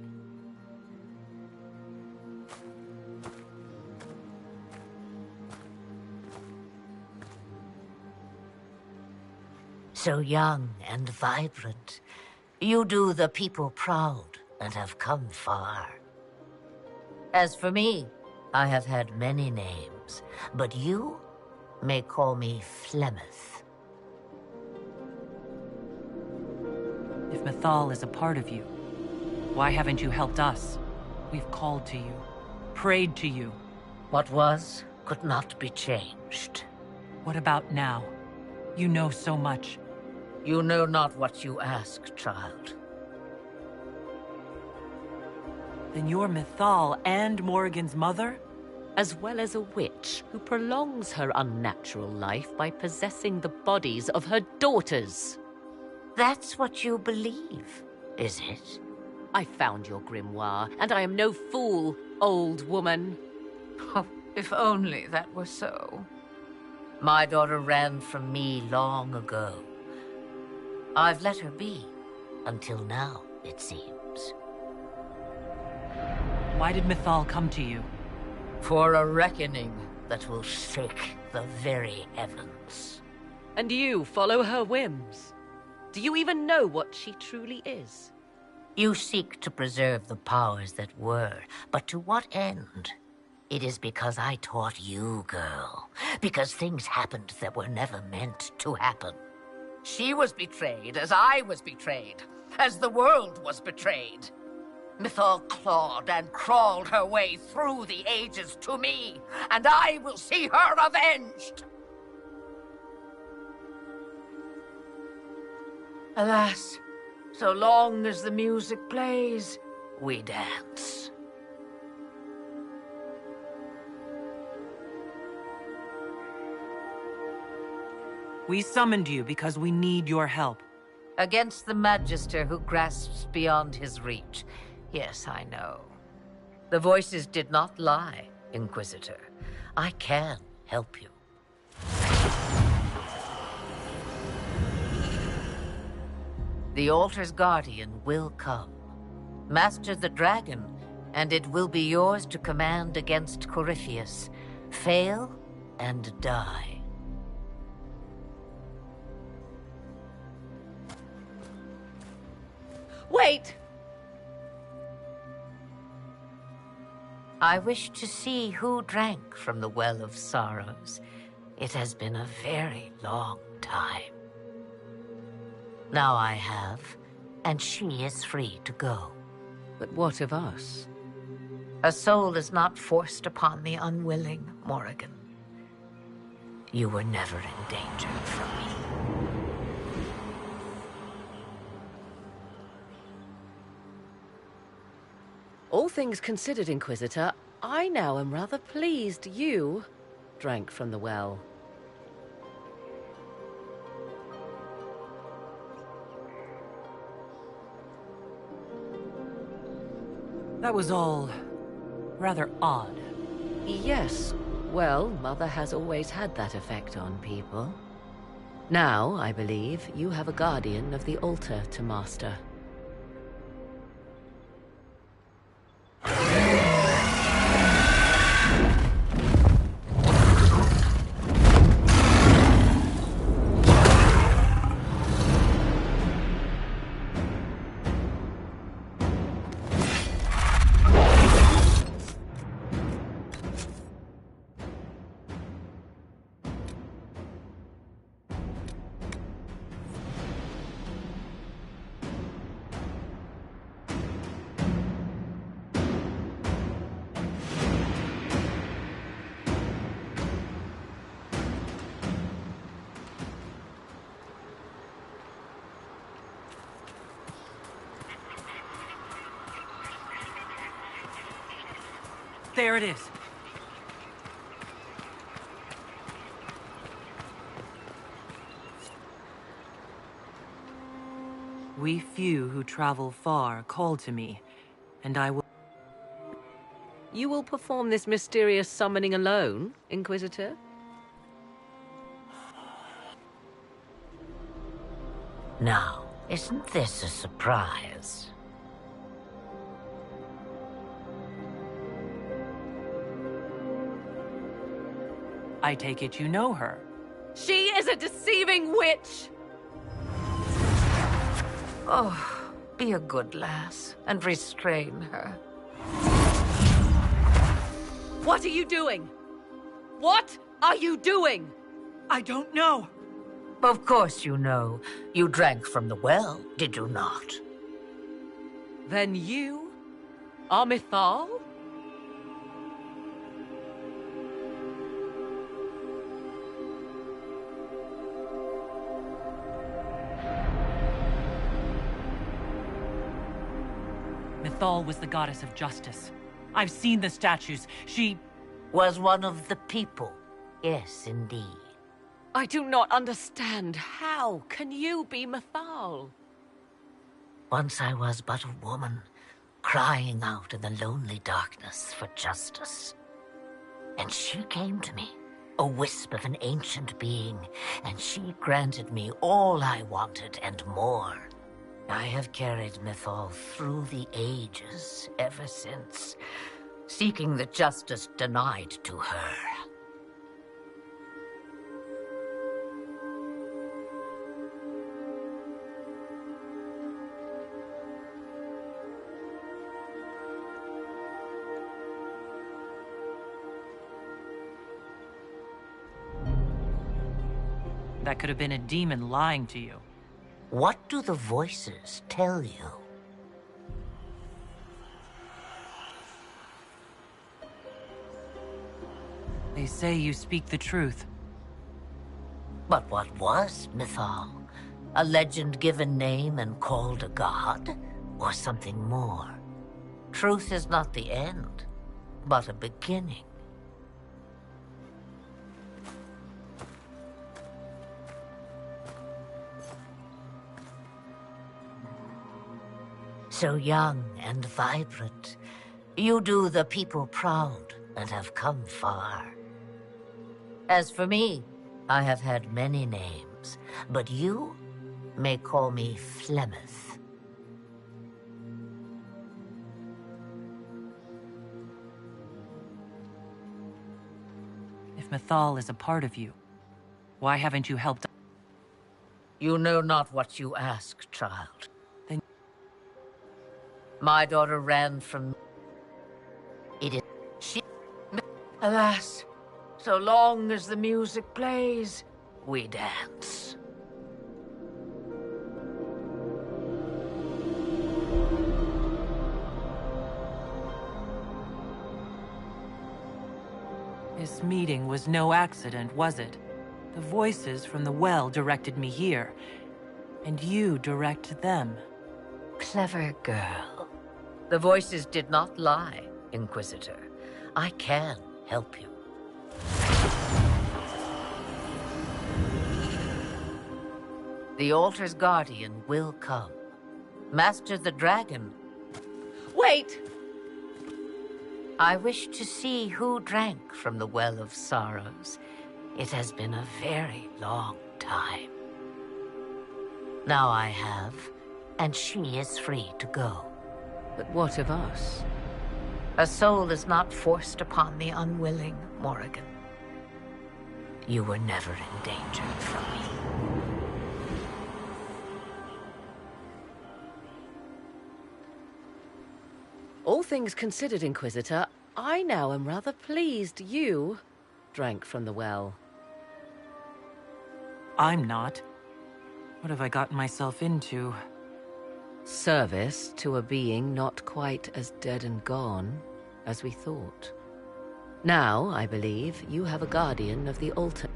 So young and vibrant, you do the people proud and have come far. As for me, I have had many names, but you may call me Flemeth. If Mythal is a part of you, why haven't you helped us? We've called to you, prayed to you. What was could not be changed. What about now? You know so much. You know not what you ask, child. Then you're Mythal and Morrigan's mother? As well as a witch who prolongs her unnatural life by possessing the bodies of her daughters. That's what you believe, is it? I found your grimoire, and I am no fool, old woman. Oh, if only that were so. My daughter ran from me long ago. I've let her be, until now, it seems. Why did Mythal come to you? For a reckoning that will shake the very heavens. And you follow her whims? Do you even know what she truly is? You seek to preserve the powers that were, but to what end? It is because I taught you, girl. Because things happened that were never meant to happen. She was betrayed as I was betrayed, as the world was betrayed. Mythal clawed and crawled her way through the ages to me, and I will see her avenged! Alas, so long as the music plays, we dance. We summoned you because we need your help. Against the Magister who grasps beyond his reach. Yes, I know. The voices did not lie, Inquisitor. I can help you. The altar's guardian will come. Master the dragon, and it will be yours to command against Corypheus. Fail and die. Wait! I wish to see who drank from the Well of Sorrows. It has been a very long time. Now I have, and she is free to go. But what of us? A soul is not forced upon the unwilling, Morrigan. You were never in danger from me. things considered, Inquisitor, I now am rather pleased you drank from the well. That was all rather odd. Yes. Well, Mother has always had that effect on people. Now, I believe, you have a guardian of the altar to master. There it is. We few who travel far call to me, and I will... You will perform this mysterious summoning alone, Inquisitor? Now, isn't this a surprise? I take it you know her. She is a deceiving witch! Oh, be a good lass and restrain her. What are you doing? What are you doing? I don't know. Of course you know. You drank from the well, did you not? Then you are Mythal? Mythal was the goddess of justice. I've seen the statues. She... was one of the people. Yes, indeed. I do not understand. How can you be Mythal? Once I was but a woman, crying out in the lonely darkness for justice. And she came to me, a wisp of an ancient being, and she granted me all I wanted and more. I have carried Mythal through the ages ever since, seeking the justice denied to her. That could have been a demon lying to you. What do the voices tell you? They say you speak the truth. But what was Mythal? A legend given name and called a god? Or something more? Truth is not the end, but a beginning. So young and vibrant, you do the people proud and have come far. As for me, I have had many names, but you may call me Flemeth. If Mythal is a part of you, why haven't you helped? You know not what you ask, child. My daughter ran from... It is... She... Alas, so long as the music plays, we dance. This meeting was no accident, was it? The voices from the well directed me here, and you direct them. Clever girl. The voices did not lie, Inquisitor. I can help you. The altar's guardian will come. Master the Dragon. Wait! I wish to see who drank from the Well of Sorrows. It has been a very long time. Now I have, and she is free to go. But what of us? A soul is not forced upon the unwilling, Morrigan. You were never endangered from me. All things considered, Inquisitor, I now am rather pleased you drank from the well. I'm not. What have I gotten myself into? Service to a being not quite as dead and gone as we thought. Now, I believe, you have a guardian of the altar.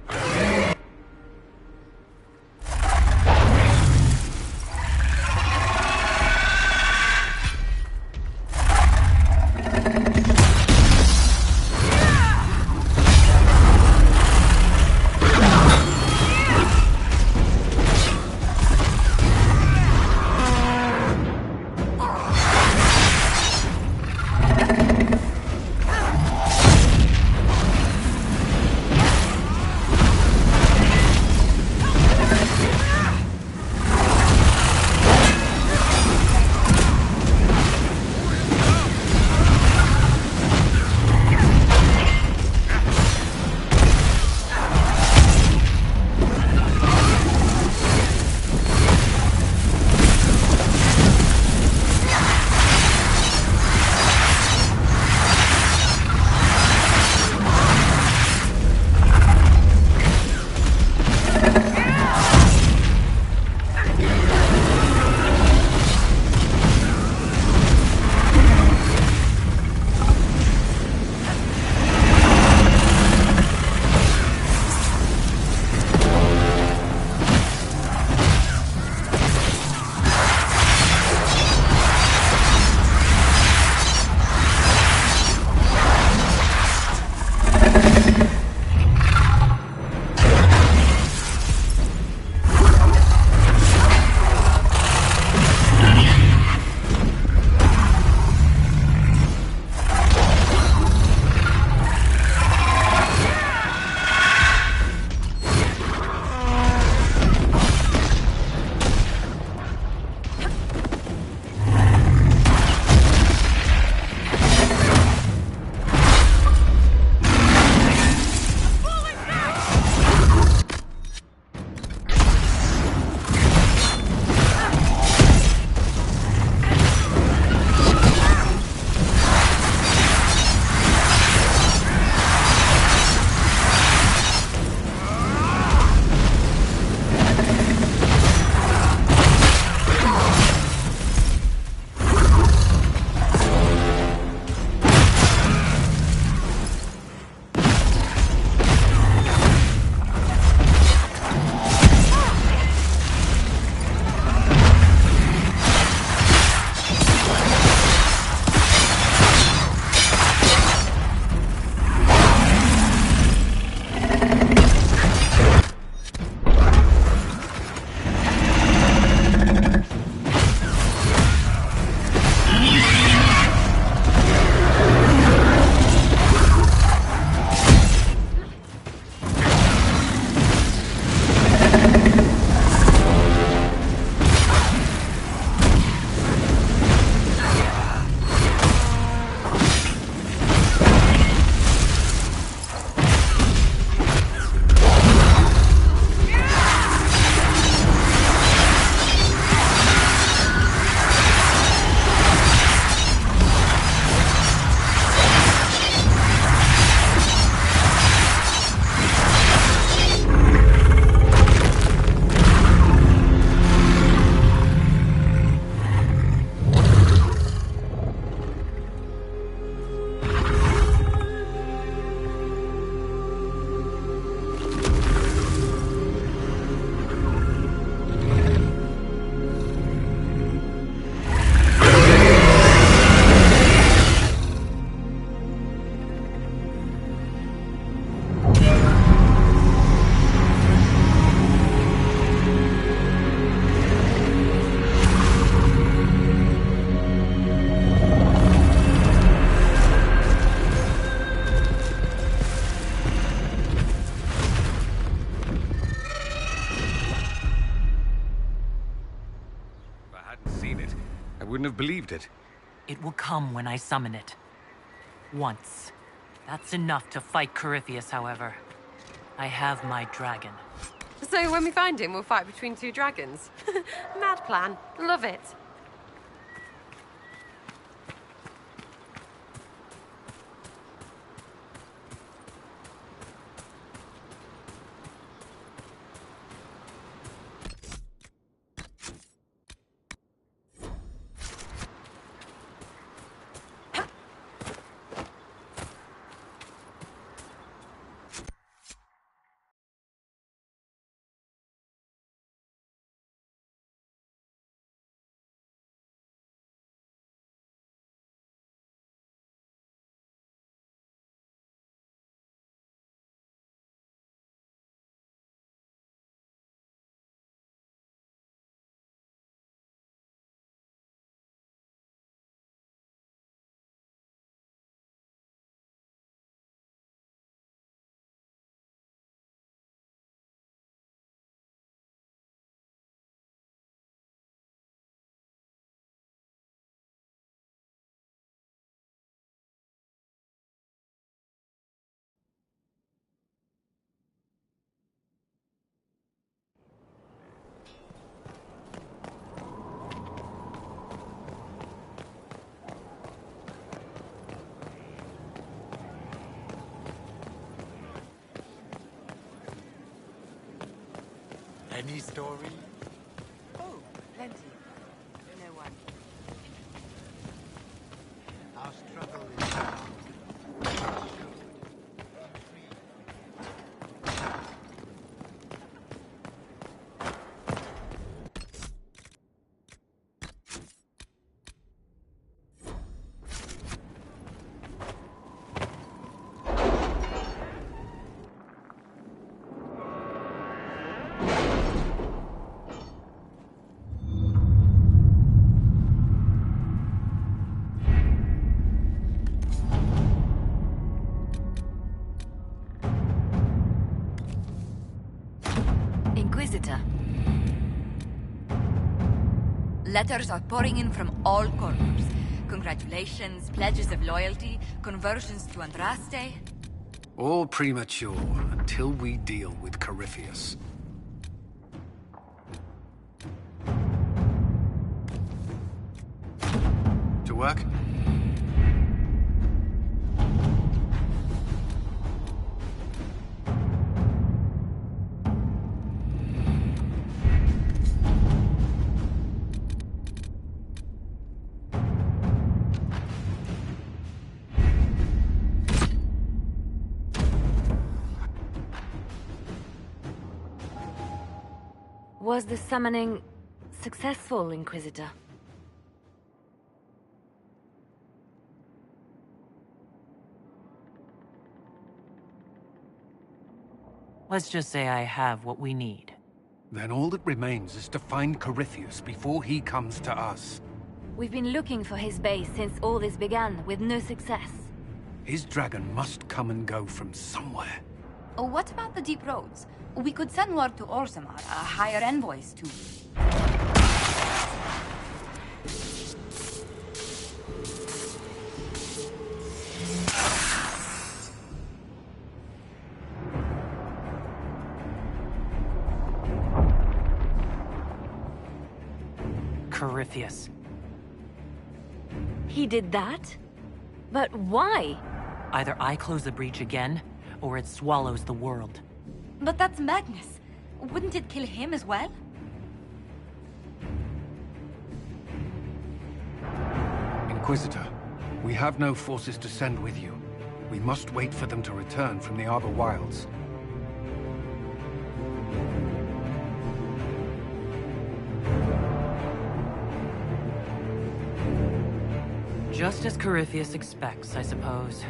wouldn't have believed it. It will come when I summon it. Once. That's enough to fight Corypheus, however. I have my dragon. So when we find him, we'll fight between two dragons. Mad plan. Love it. Any story? Oh, plenty. No one. Our struggle is bound. Inquisitor. Letters are pouring in from all corners. Congratulations, pledges of loyalty, conversions to Andraste. All premature until we deal with Corypheus. To work? Was the summoning successful, Inquisitor? Let's just say I have what we need. Then all that remains is to find Corypheus before he comes to us. We've been looking for his base since all this began, with no success. His dragon must come and go from somewhere. Oh, what about the deep roads? We could send word to Orzammar, hire envoys to... Corypheus. He did that? But why? Either I close the breach again, or it swallows the world. But that's madness. Wouldn't it kill him as well? Inquisitor, we have no forces to send with you. We must wait for them to return from the Arbor Wilds. Just as Corypheus expects, I suppose.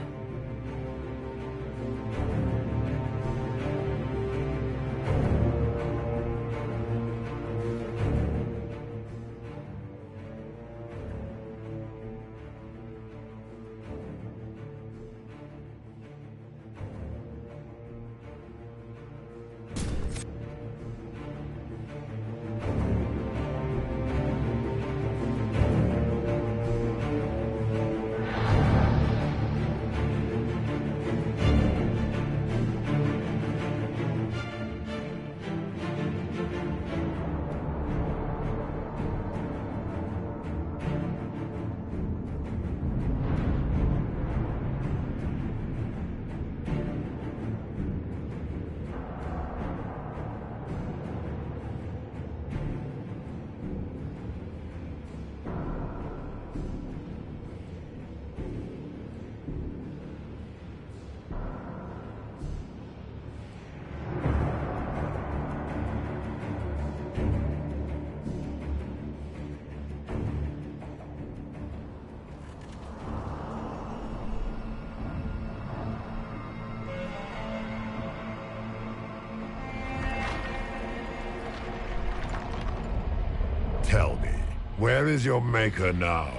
Tell me, where is your maker now?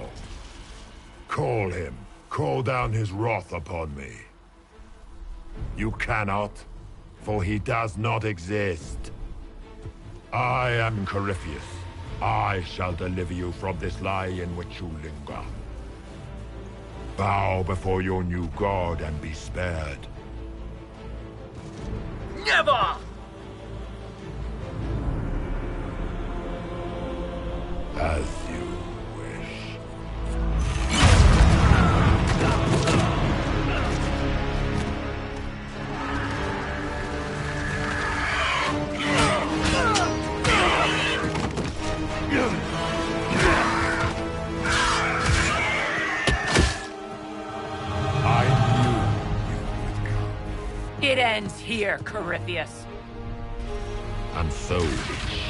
Call him. Call down his wrath upon me. You cannot, for he does not exist. I am Corypheus. I shall deliver you from this lie in which you linger. Bow before your new god and be spared. Never! As you wish. It ends here, Corypheus. And so it shall.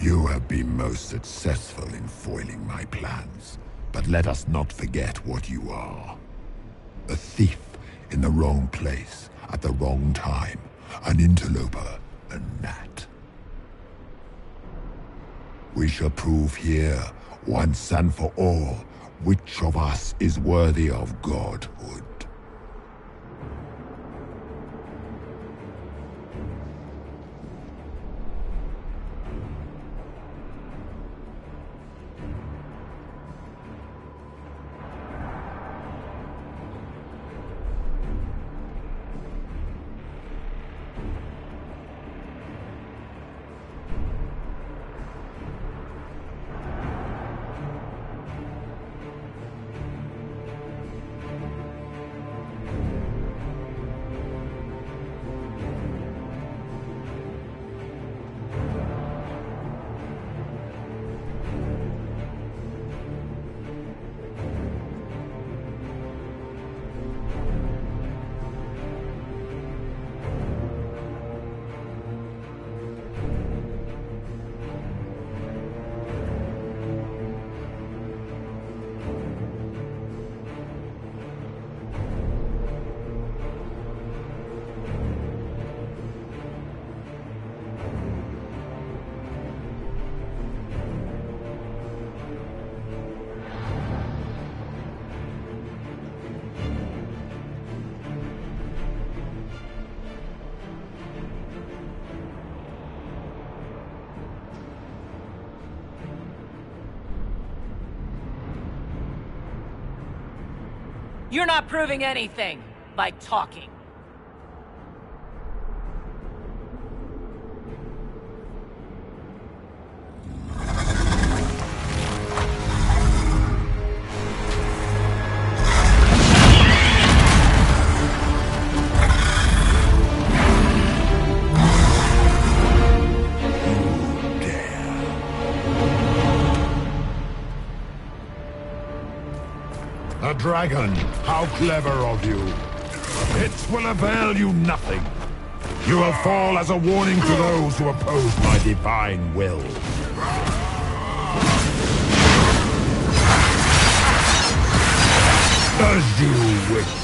You have been most successful in foiling my plans, but let us not forget what you are. A thief in the wrong place at the wrong time, an interloper, a gnat. We shall prove here, once and for all, which of us is worthy of godhood. You're not proving anything by talking. A dragon! How clever of you! It will avail you nothing! You will fall as a warning to those who oppose my divine will. As you wish.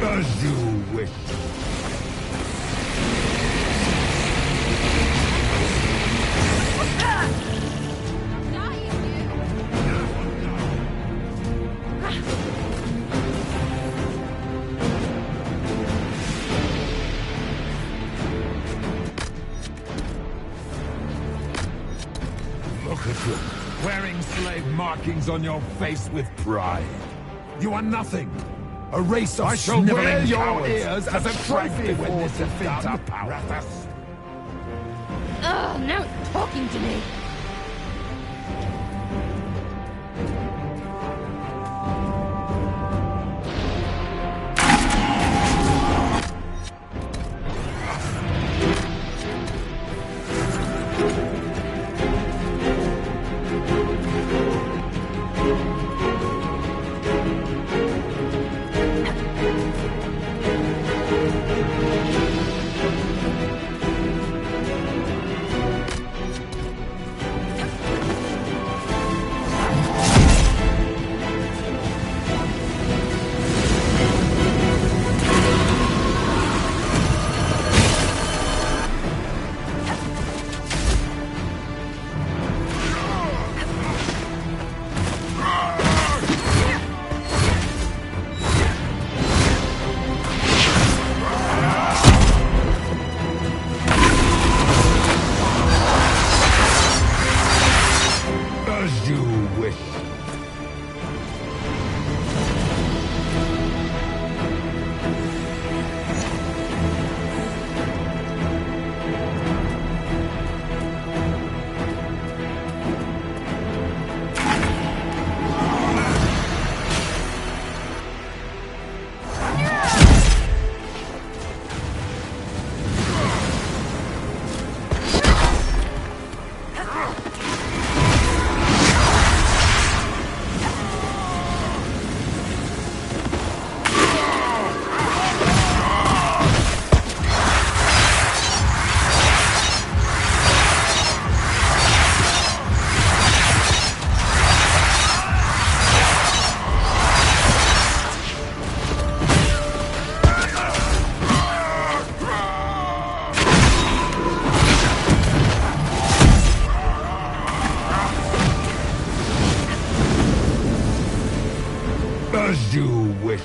As you wish. Look at you, wearing slave markings on your face with pride. You are nothing. A race of sniveling cowards ears as a trophy when this is done. Ugh, now it's talking to me. As you wish.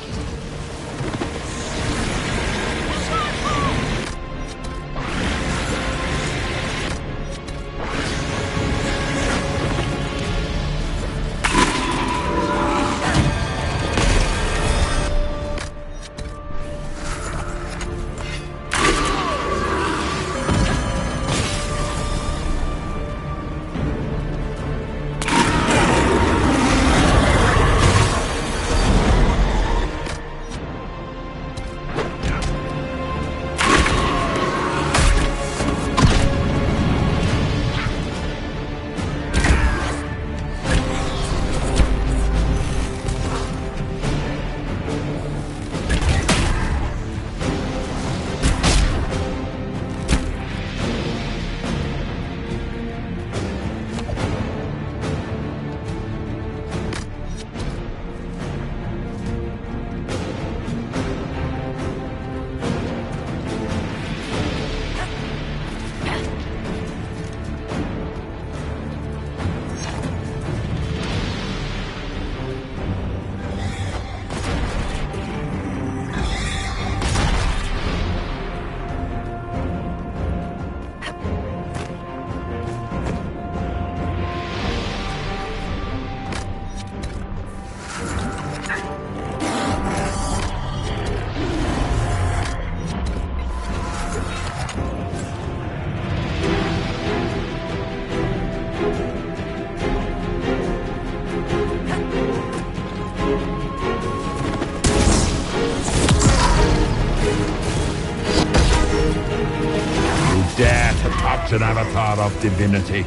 Dare to touch an avatar of divinity.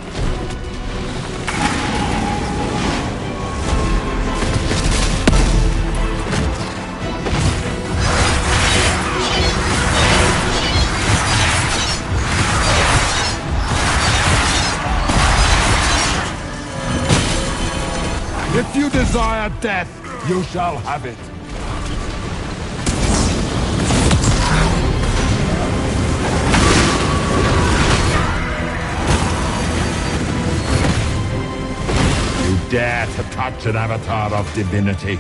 If you desire death, you shall have it. Dare to touch an avatar of divinity.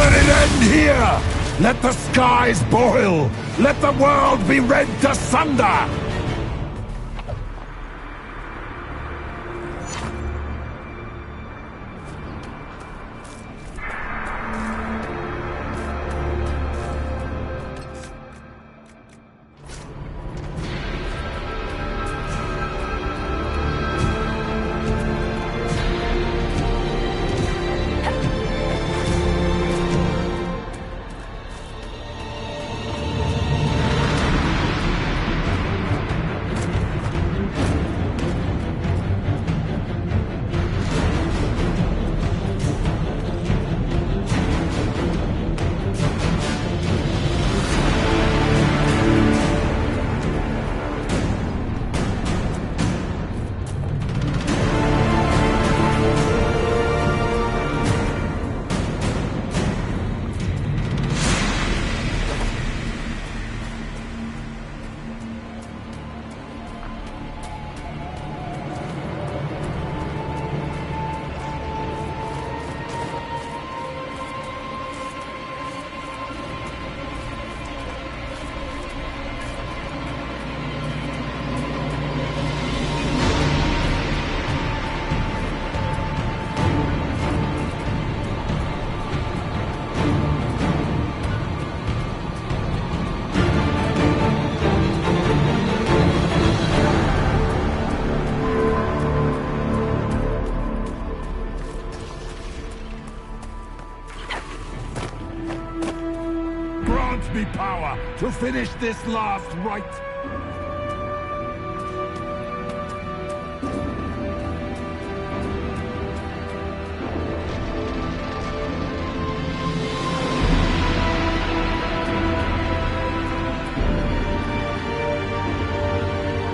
Let it end here! Let the skies boil! Let the world be rent asunder! Grant me power to finish this last rite.